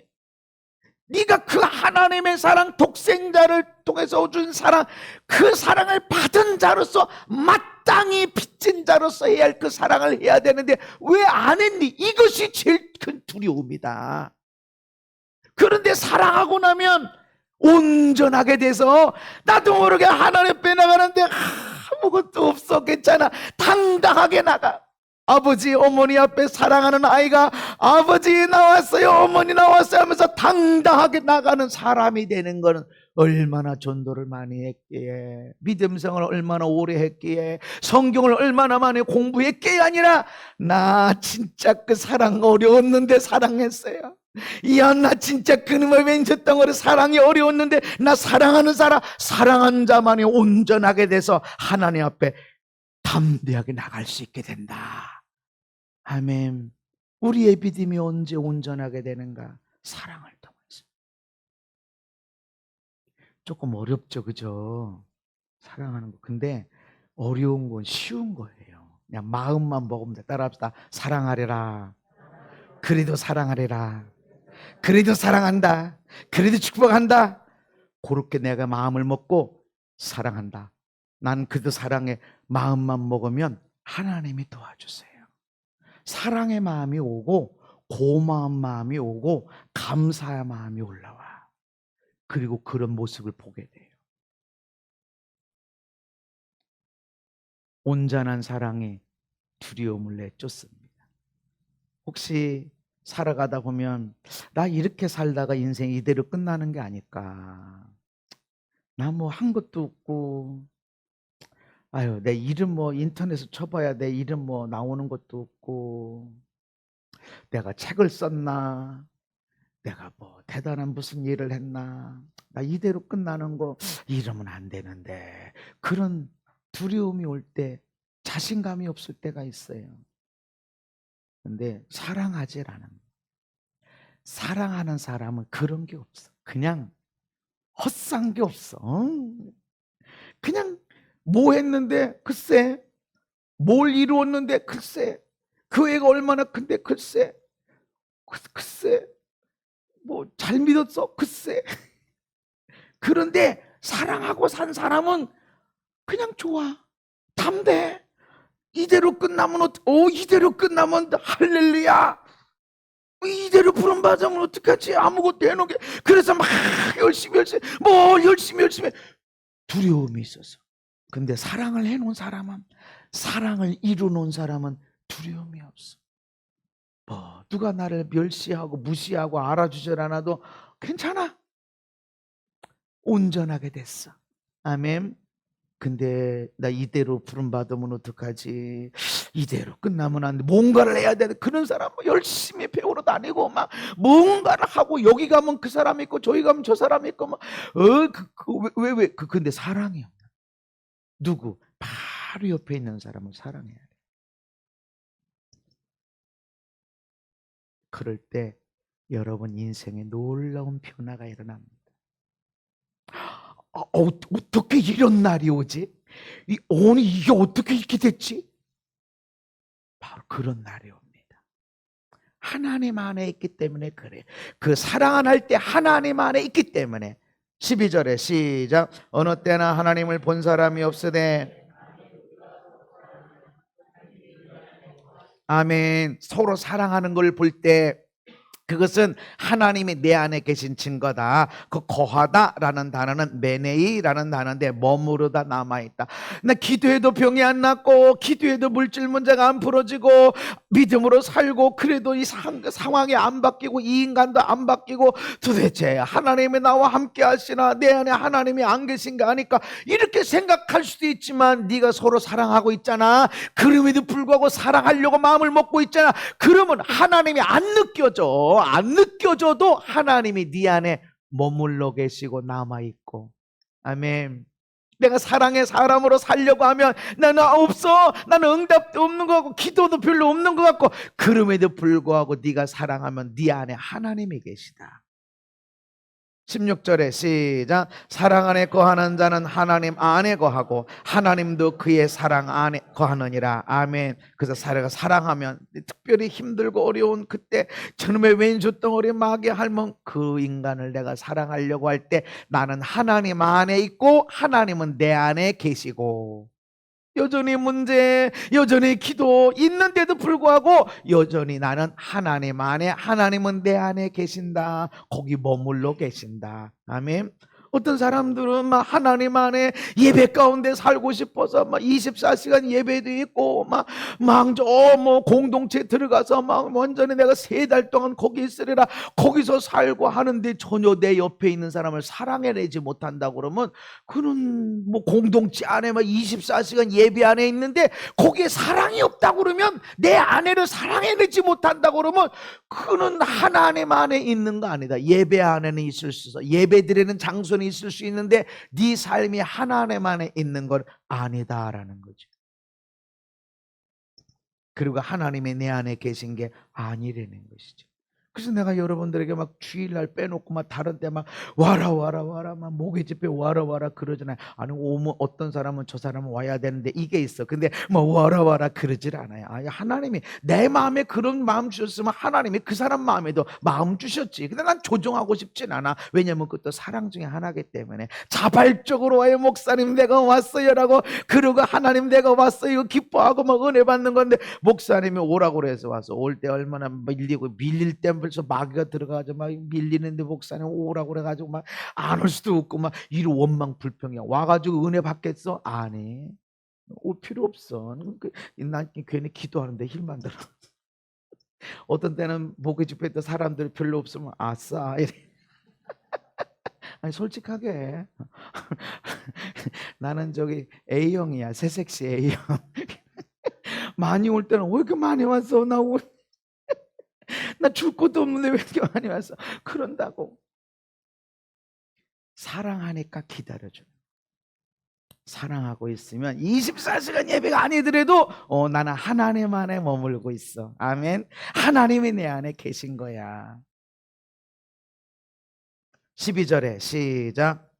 네가 그 하나님의 사랑, 독생자를 통해서 준 사랑, 그 사랑을 받은 자로서 마땅히 빚진 자로서 해야 할 그 사랑을 해야 되는데 왜 안 했니? 이것이 제일 큰 두려움이다. 그런데 사랑하고 나면 온전하게 돼서 나도 모르게 하나님 빼나가는데 아무것도 없어. 괜찮아. 당당하게 나가. 아버지 어머니 앞에 사랑하는 아이가 아버지 나왔어요, 어머니 나왔어요 하면서 당당하게 나가는 사람이 되는 것은 얼마나 전도를 많이 했기에, 믿음 생활을 얼마나 오래 했기에, 성경을 얼마나 많이 공부했기에 아니라 나 진짜 그 사랑 어려웠는데 사랑했어요. 이야, 나 진짜 그놈의 왼젓덩어리 사랑이 어려웠는데 나 사랑하는 사람, 사랑한 자만이 온전하게 돼서 하나님 앞에 담대하게 나갈 수 있게 된다. 아멘. 우리의 믿음이 언제 온전하게 되는가? 사랑을 통해서. 조금 어렵죠, 그죠? 사랑하는 거. 근데 어려운 건 쉬운 거예요. 그냥 마음만 먹으면 돼. 따라합시다. 사랑하리라. 그래도 사랑하리라. 그래도 사랑한다. 그래도 축복한다. 그렇게 내가 마음을 먹고 사랑한다. 난 그도 사랑의 마음만 먹으면 하나님이 도와주세요. 사랑의 마음이 오고 고마운 마음이 오고 감사의 마음이 올라와. 그리고 그런 모습을 보게 돼요. 온전한 사랑이 두려움을 내쫓습니다. 혹시 살아가다 보면 나 이렇게 살다가 인생 이대로 끝나는 게 아닐까? 나 뭐 한 것도 없고, 아유 내 이름 뭐 인터넷에 쳐봐야 내 이름 뭐 나오는 것도 없고, 내가 책을 썼나? 내가 뭐 대단한 무슨 일을 했나? 나 이대로 끝나는 거 이러면 안 되는데, 그런 두려움이 올 때 자신감이 없을 때가 있어요. 근데 사랑하는 사람은 그런 게 없어. 그냥 헛산 게 없어. 그냥 뭐 했는데 글쎄, 뭘 이루었는데 글쎄, 그 애가 얼마나 큰데 글쎄, 글쎄, 뭐 잘 믿었어 글쎄. 그런데 사랑하고 산 사람은 그냥 좋아, 담대. 이대로 끝나면 이대로 끝나면 할렐루야. 이대로 부름받으면 어떡하지? 아무것도 해놓게. 그래서 막 열심히 두려움이 있어서. 근데 사랑을 해놓은 사람은, 사랑을 이루놓은 사람은 두려움이 없어. 뭐 누가 나를 멸시하고 무시하고 알아주질 않아도 괜찮아. 온전하게 됐어. 아멘. 근데 나 이대로 부름받으면 어떡하지? 이대로 끝나면 안 돼. 뭔가를 해야 돼. 그런 사람 열심히 배우러 다니고 막 뭔가를 하고, 여기 가면 그 사람 있고 저기 가면 저 사람 있고 막 근데 사랑이요. 누구? 바로 옆에 있는 사람을 사랑해야 돼. 그럴 때 여러분 인생에 놀라운 변화가 일어납니다. 어떻게 이런 날이 오지? 오늘 이게 어떻게 이렇게 됐지? 바로 그런 날이 옵니다. 하나님 안에 있기 때문에 그래. 그 사랑을 할 때 하나님 안에 있기 때문에. 12절에 시작. 어느 때나 하나님을 본 사람이 없으되. 아멘. 서로 사랑하는 걸 볼 때 그것은 하나님이 내 안에 계신 증거다. 그 거하다라는 단어는 메네이라는 단어인데 머무르다, 남아있다. 나 기도해도 병이 안 낫고, 기도해도 물질 문제가 안 풀어지고, 믿음으로 살고, 그래도 이 상황이 안 바뀌고, 이 인간도 안 바뀌고, 도대체 하나님이 나와 함께 하시나, 내 안에 하나님이 안 계신가 하니까 이렇게 생각할 수도 있지만, 네가 서로 사랑하고 있잖아. 그럼에도 불구하고 사랑하려고 마음을 먹고 있잖아. 그러면 하나님이 안 느껴져. 안 느껴져도 하나님이 네 안에 머물러 계시고 남아있고. 아멘. 내가 사랑의 사람으로 살려고 하면 나는 없어, 나는 응답도 없는 것 같고 기도도 별로 없는 것 같고, 그럼에도 불구하고 네가 사랑하면 네 안에 하나님이 계시다. 16절에 시작. 사랑 안에 거하는 자는 하나님 안에 거하고 하나님도 그의 사랑 안에 거하느니라. 아멘. 그래서 사랑하면, 특별히 힘들고 어려운 그때 저놈의 왼수 덩어리 마귀 할멈 그 인간을 내가 사랑하려고 할 때 나는 하나님 안에 있고 하나님은 내 안에 계시고, 여전히 문제, 여전히 기도 있는데도 불구하고 여전히 나는 하나님 안에, 하나님은 내 안에 계신다. 거기 머물러 계신다. 아멘. 어떤 사람들은 막 하나님 안에 예배 가운데 살고 싶어서 막 24시간 예배도 있고 뭐 공동체 들어가서 막 완전히 내가 3달 동안 거기 있으리라, 거기서 살고 하는데 전혀 내 옆에 있는 사람을 사랑해내지 못한다 그러면, 그는 뭐 공동체 안에 막 24시간 예배 안에 있는데 거기에 사랑이 없다 그러면, 내 아내를 사랑해내지 못한다 그러면 그는 하나님 안에 있는 거 아니다. 예배 안에는 있을 수 있어, 예배 드리는 장소는 있을 수 있는데 네 삶이 하나님 안에 있는 건 아니다라는 거죠. 그리고 하나님이 내 안에 계신 게 아니라는 것이죠. 그래서 내가 여러분들에게 막 주일날 빼놓고 막 다른 데 막 와라 와라 와라 막 목회 집회 와라 와라 그러잖아요. 아니 오면 어떤 사람은 저 사람은 와야 되는데 이게 있어. 근데 뭐 와라 와라 그러질 않아요. 아니 하나님이 내 마음에 그런 마음 주셨으면 하나님이 그 사람 마음에도 마음 주셨지. 근데 난 조종하고 싶진 않아. 왜냐면 그것도 사랑 중에 하나이기 때문에 자발적으로 와요. 목사님 내가 왔어요라고 그러고 하나님 내가 왔어요 기뻐하고 막 은혜 받는 건데 목사님이 오라고 그래서 와서 올 때 얼마나 밀리고 밀릴 때 벌써 마귀가 들어가서 막 밀리는데 목사님 오라고 그래가지고 막 안 올 수도 없고 막 이런 원망 불평이야. 와가지고 은혜 받겠어? 아니 올 필요 없어. 난 괜히 기도하는데 힘만 들어. 어떤 때는 목회 집회 때 사람들이 별로 없으면 아싸 이래. 아니 솔직하게 나는 저기 A형이야. 새색시 A형. 많이 올 때는 왜 이렇게 많이 왔어? 나 줄 것도 없는데 왜 이렇게 많이 왔어? 그런다고. 사랑하니까 기다려줘. 사랑하고 있으면 24시간 예배가 아니더라도 나는 하나님 안에 머물고 있어. 아멘. 하나님이 내 안에 계신 거야. 12절에 시작.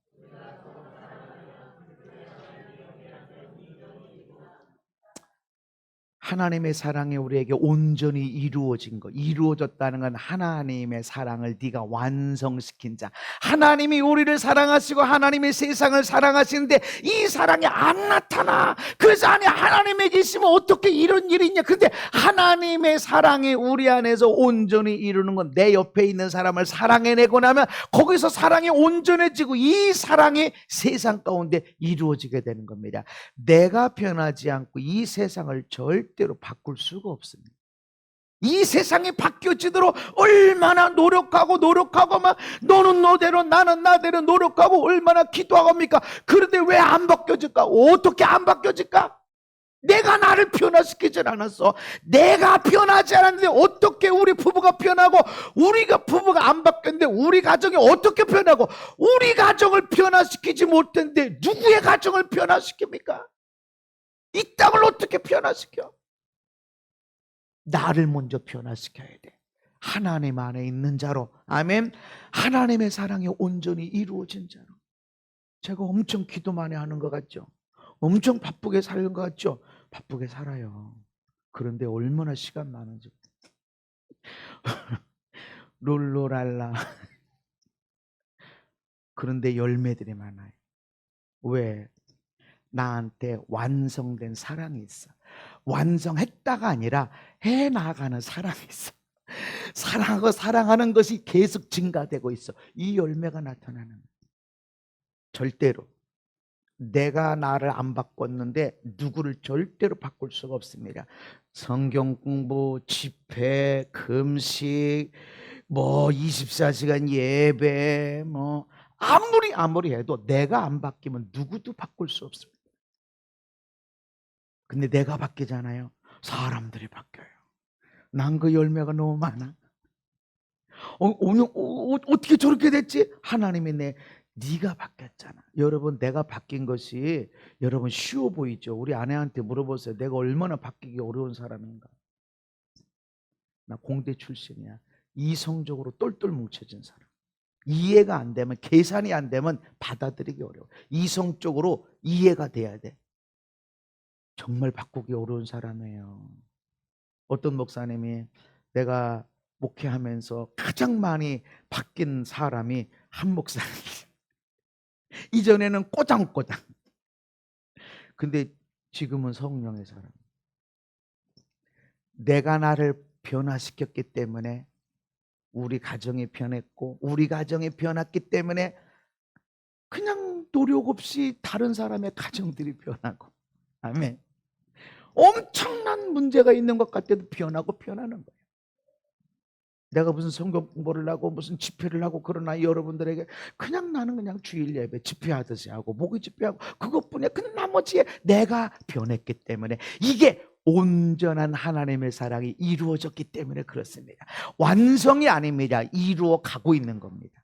하나님의 사랑이 우리에게 온전히 이루어진 것, 이루어졌다는 건 하나님의 사랑을 네가 완성시킨 자. 하나님이 우리를 사랑하시고 하나님이 세상을 사랑하시는데 이 사랑이 안 나타나. 그래서 아니 하나님에 계시면 어떻게 이런 일이 있냐. 근데 하나님의 사랑이 우리 안에서 온전히 이루는 건 내 옆에 있는 사람을 사랑해내고 나면 거기서 사랑이 온전해지고 이 사랑이 세상 가운데 이루어지게 되는 겁니다. 내가 변하지 않고 이 세상을 절대로 바꿀 수가 없습니다. 이 세상이 바뀌어지도록 얼마나 노력하고 막 너는 너대로 나는 나대로 노력하고 얼마나 기도하고 합니까? 그런데 왜 안 바뀌어질까? 어떻게 안 바뀌어질까? 내가 나를 변화시키질 않았어. 내가 변하지 않았는데 어떻게 우리 부부가 변하고 우리가 부부가 안 바뀌었는데 우리 가정이 어떻게 변하고 우리 가정을 변화시키지 못했는데 누구의 가정을 변화시킵니까? 이 땅을 어떻게 변화시켜? 나를 먼저 변화시켜야 돼. 하나님 안에 있는 자로. 아멘. 하나님의 사랑이 온전히 이루어진 자로. 제가 엄청 기도 많이 하는 것 같죠? 엄청 바쁘게 사는 것 같죠? 바쁘게 살아요. 그런데 얼마나 시간 많은지. 롤로랄라. 그런데 열매들이 많아요. 왜? 나한테 완성된 사랑이 있어. 완성했다가 아니라 해나가는 사랑이 있어. 사랑하고 사랑하는 것이 계속 증가되고 있어. 이 열매가 나타나는 거예요. 절대로 내가 나를 안 바꿨는데 누구를 절대로 바꿀 수가 없습니다. 성경 공부, 집회, 금식, 뭐 24시간 예배, 뭐 아무리 해도 내가 안 바뀌면 누구도 바꿀 수 없습니다. 근데 내가 바뀌잖아요. 사람들이 바뀌어요. 난 그 열매가 너무 많아. 오늘 어떻게 저렇게 됐지? 하나님이 네가 바뀌었잖아. 여러분 내가 바뀐 것이 여러분 쉬워 보이죠? 우리 아내한테 물어보세요. 내가 얼마나 바뀌기 어려운 사람인가? 나 공대 출신이야. 이성적으로 똘똘 뭉쳐진 사람. 이해가 안 되면 계산이 안 되면 받아들이기 어려워. 이성적으로 이해가 돼야 돼. 정말 바꾸기 어려운 사람이에요. 어떤 목사님이 내가 목회하면서 가장 많이 바뀐 사람이 한 목사님이에요. 이전에는 꼬장꼬장. 근데 지금은 성령의 사람. 내가 나를 변화시켰기 때문에 우리 가정이 변했고 우리 가정이 변했기 때문에 그냥 노력 없이 다른 사람의 가정들이 변하고. 아멘. 엄청난 문제가 있는 것 같아도 변하고 변하는 거예요. 내가 무슨 성경 공부를 하고 무슨 집회를 하고 그러나 여러분들에게 그냥 나는 그냥 주일 예배 집회하듯이 하고 목요 집회하고 그것뿐이야. 근데 나머지에 내가 변했기 때문에 이게 온전한 하나님의 사랑이 이루어졌기 때문에 그렇습니다. 완성이 아닙니다. 이루어 가고 있는 겁니다.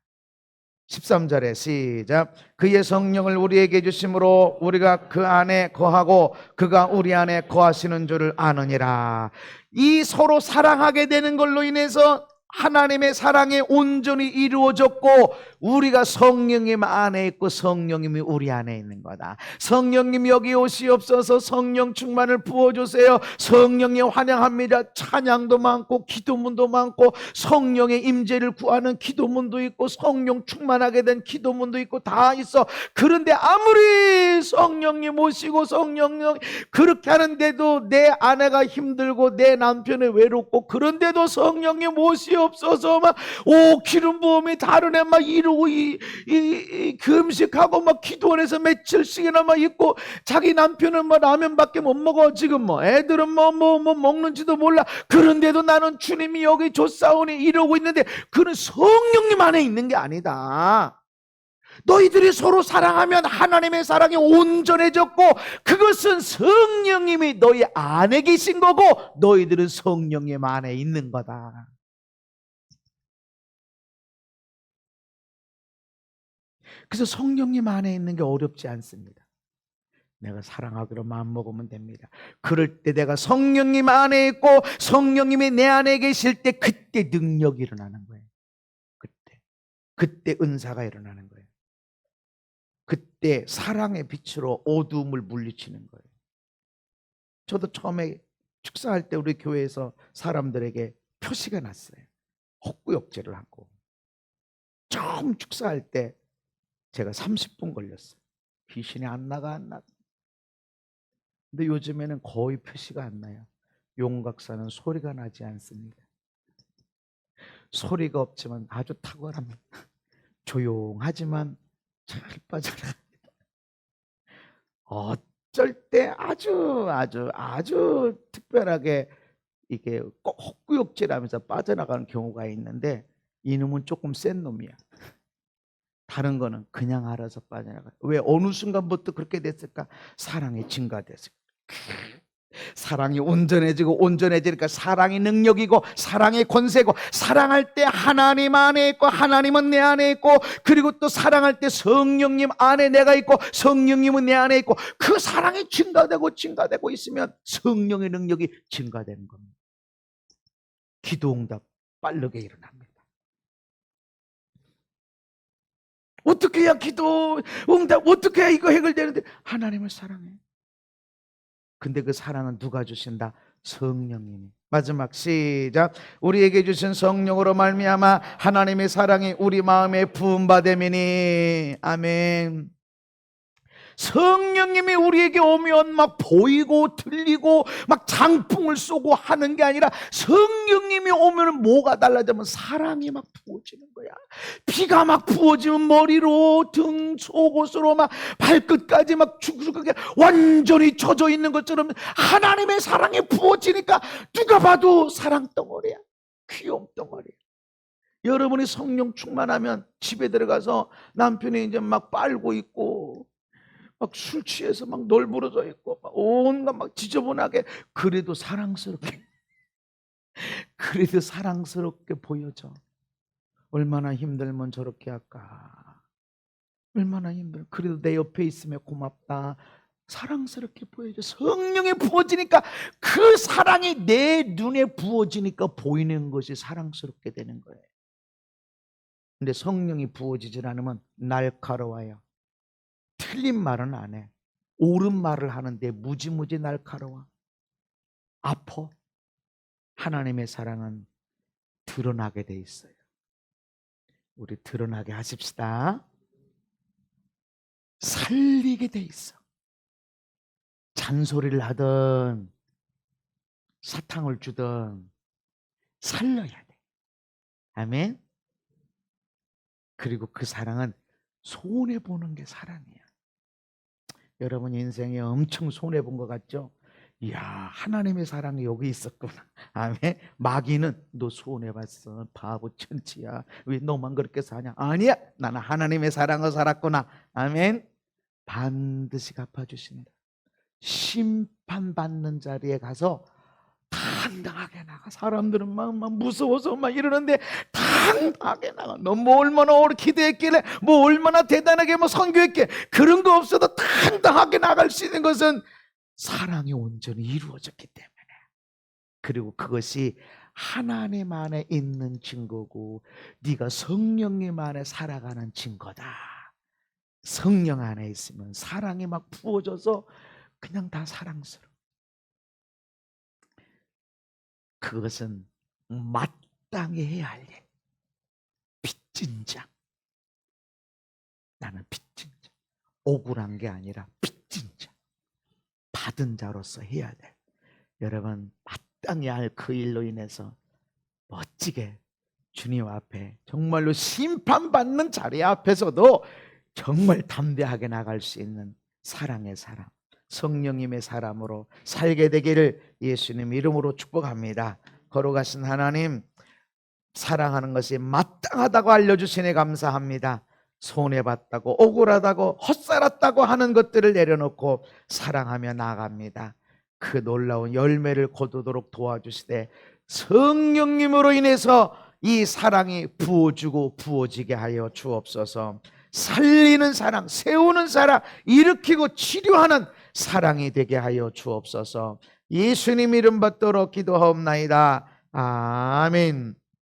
13절에 시작. 그의 성령을 우리에게 주심으로 우리가 그 안에 거하고 그가 우리 안에 거하시는 줄을 아느니라. 이 서로 사랑하게 되는 걸로 인해서 하나님의 사랑이 온전히 이루어졌고 우리가 성령님 안에 있고 성령님이 우리 안에 있는 거다. 성령님 여기 오시옵소서. 성령 충만을 부어주세요. 성령님 환영합니다. 찬양도 많고 기도문도 많고 성령의 임재를 구하는 기도문도 있고 성령 충만하게 된 기도문도 있고 다 있어. 그런데 아무리 성령님 오시고 성령님 그렇게 하는데도 내 아내가 힘들고 내 남편이 외롭고 그런데도 성령님 오시옵소서. 막 기름 부음이 다른 애 막 이러고 금식하고 막 기도원에서 며칠씩이나 막 있고 자기 남편은 뭐 라면밖에 못 먹어. 지금 뭐 애들은 뭐 먹는지도 몰라. 그런데도 나는 주님이 여기 줬사오니 이러고 있는데 그는 성령님 안에 있는 게 아니다. 너희들이 서로 사랑하면 하나님의 사랑이 온전해졌고 그것은 성령님이 너희 안에 계신 거고 너희들은 성령님 안에 있는 거다. 그래서 성령님 안에 있는 게 어렵지 않습니다. 내가 사랑하기로 마음먹으면 됩니다. 그럴 때 내가 성령님 안에 있고 성령님이 내 안에 계실 때 그때 능력이 일어나는 거예요. 그때 은사가 일어나는 거예요. 그때 사랑의 빛으로 어두움을 물리치는 거예요. 저도 처음에 축사할 때 우리 교회에서 사람들에게 표시가 났어요. 헛구역질을 하고. 처음 축사할 때 제가 30분 걸렸어요. 귀신이 안 나가. 근데 요즘에는 거의 표시가 안 나요. 용각사는 소리가 나지 않습니다. 소리가 없지만 아주 탁월합니다. 조용하지만 잘 빠져나갑니다. 어쩔 때 아주 특별하게 이게 꼭 헛구역질하면서 빠져나가는 경우가 있는데 이놈은 조금 센 놈이야. 다른 거는 그냥 알아서 빠져나가요. 왜 어느 순간부터 그렇게 됐을까? 사랑이 증가됐어요. 사랑이 온전해지니까 사랑이 능력이고 사랑의 권세고 사랑할 때 하나님 안에 있고 하나님은 내 안에 있고 그리고 또 사랑할 때 성령님 안에 내가 있고 성령님은 내 안에 있고 그 사랑이 증가되고 있으면 성령의 능력이 증가되는 겁니다. 기도응답 빠르게 일어납니다. 어떻게 해야 기도응답 어떻게 해야 이거 해결되는데 하나님을 사랑해. 근데 그 사랑은 누가 주신다? 성령님이. 마지막 시작. 우리에게 주신 성령으로 말미암아 하나님의 사랑이 우리 마음에 부음받음이니. 아멘. 성령님이 우리에게 오면 막 보이고 들리고 막 장풍을 쏘고 하는 게 아니라 성령님이 오면 뭐가 달라지면 사랑이 막 부어지는 거야. 피가 막 부어지면 머리로 등 속옷으로 막 발끝까지 막 죽게 완전히 젖어 있는 것처럼 하나님의 사랑이 부어지니까 누가 봐도 사랑 덩어리야. 귀여움 덩어리야. 여러분이 성령 충만하면 집에 들어가서 남편이 이제 막 빨고 있고 막 술 취해서 막 널브러져 있고 막 온갖 막 지저분하게 그래도 사랑스럽게 보여져. 얼마나 힘들면 저렇게 할까. 얼마나 힘들어. 그래도 내 옆에 있으면 고맙다. 사랑스럽게 보여줘. 성령이 부어지니까 그 사랑이 내 눈에 부어지니까 보이는 것이 사랑스럽게 되는 거예요. 근데 성령이 부어지질 않으면 날카로워요. 틀린 말은 안 해. 옳은 말을 하는데 무지무지 날카로워. 아파. 하나님의 사랑은 드러나게 돼 있어요. 우리 드러나게 하십시다. 살리게 돼 있어. 잔소리를 하든 사탕을 주든 살려야 돼. 아멘. 그리고 그 사랑은 손해보는 게 사랑이야. 여러분 인생에 엄청 손해본 것 같죠? 이야, 하나님의 사랑이 여기 있었구나. 아멘. 마귀는 너 손해봤어. 바보 천치야. 왜 너만 그렇게 사냐? 아니야. 나는 하나님의 사랑을 살았구나. 아멘. 반드시 갚아주신다. 심판받는 자리에 가서 당당하게 나가. 사람들은 막 무서워서 막 이러는데 당당하게 나가. 너 뭐 얼마나 오래 기도했길래 뭐 얼마나 대단하게 뭐 선교했길래 그런 거 없어도 당당하게 나갈 수 있는 것은 사랑이 온전히 이루어졌기 때문에. 그리고 그것이 하나님 안에 있는 증거고 네가 성령님 안에 살아가는 증거다. 성령 안에 있으면 사랑이 막 부어져서 그냥 다 사랑스러워. 그것은 마땅히 해야 할 일. 빚진 자. 나는 빚진 자. 억울한 게 아니라 빚진 자. 받은 자로서 해야 돼. 여러분, 마땅히 할 그 일로 인해서 멋지게 주님 앞에 정말로 심판받는 자리 앞에서도 정말 담대하게 나갈 수 있는 사랑의 사람, 성령님의 사람으로 살게 되기를 예수님 이름으로 축복합니다. 걸어가신 하나님, 사랑하는 것이 마땅하다고 알려주시니 감사합니다. 손해봤다고 억울하다고 헛살았다고 하는 것들을 내려놓고 사랑하며 나아갑니다. 그 놀라운 열매를 거두도록 도와주시되 성령님으로 인해서 이 사랑이 부어주고 부어지게 하여 주옵소서. 살리는 사랑, 세우는 사랑, 일으키고 치료하는 사랑이 되게 하여 주옵소서. 예수님 이름 받도록 기도하옵나이다. 아멘.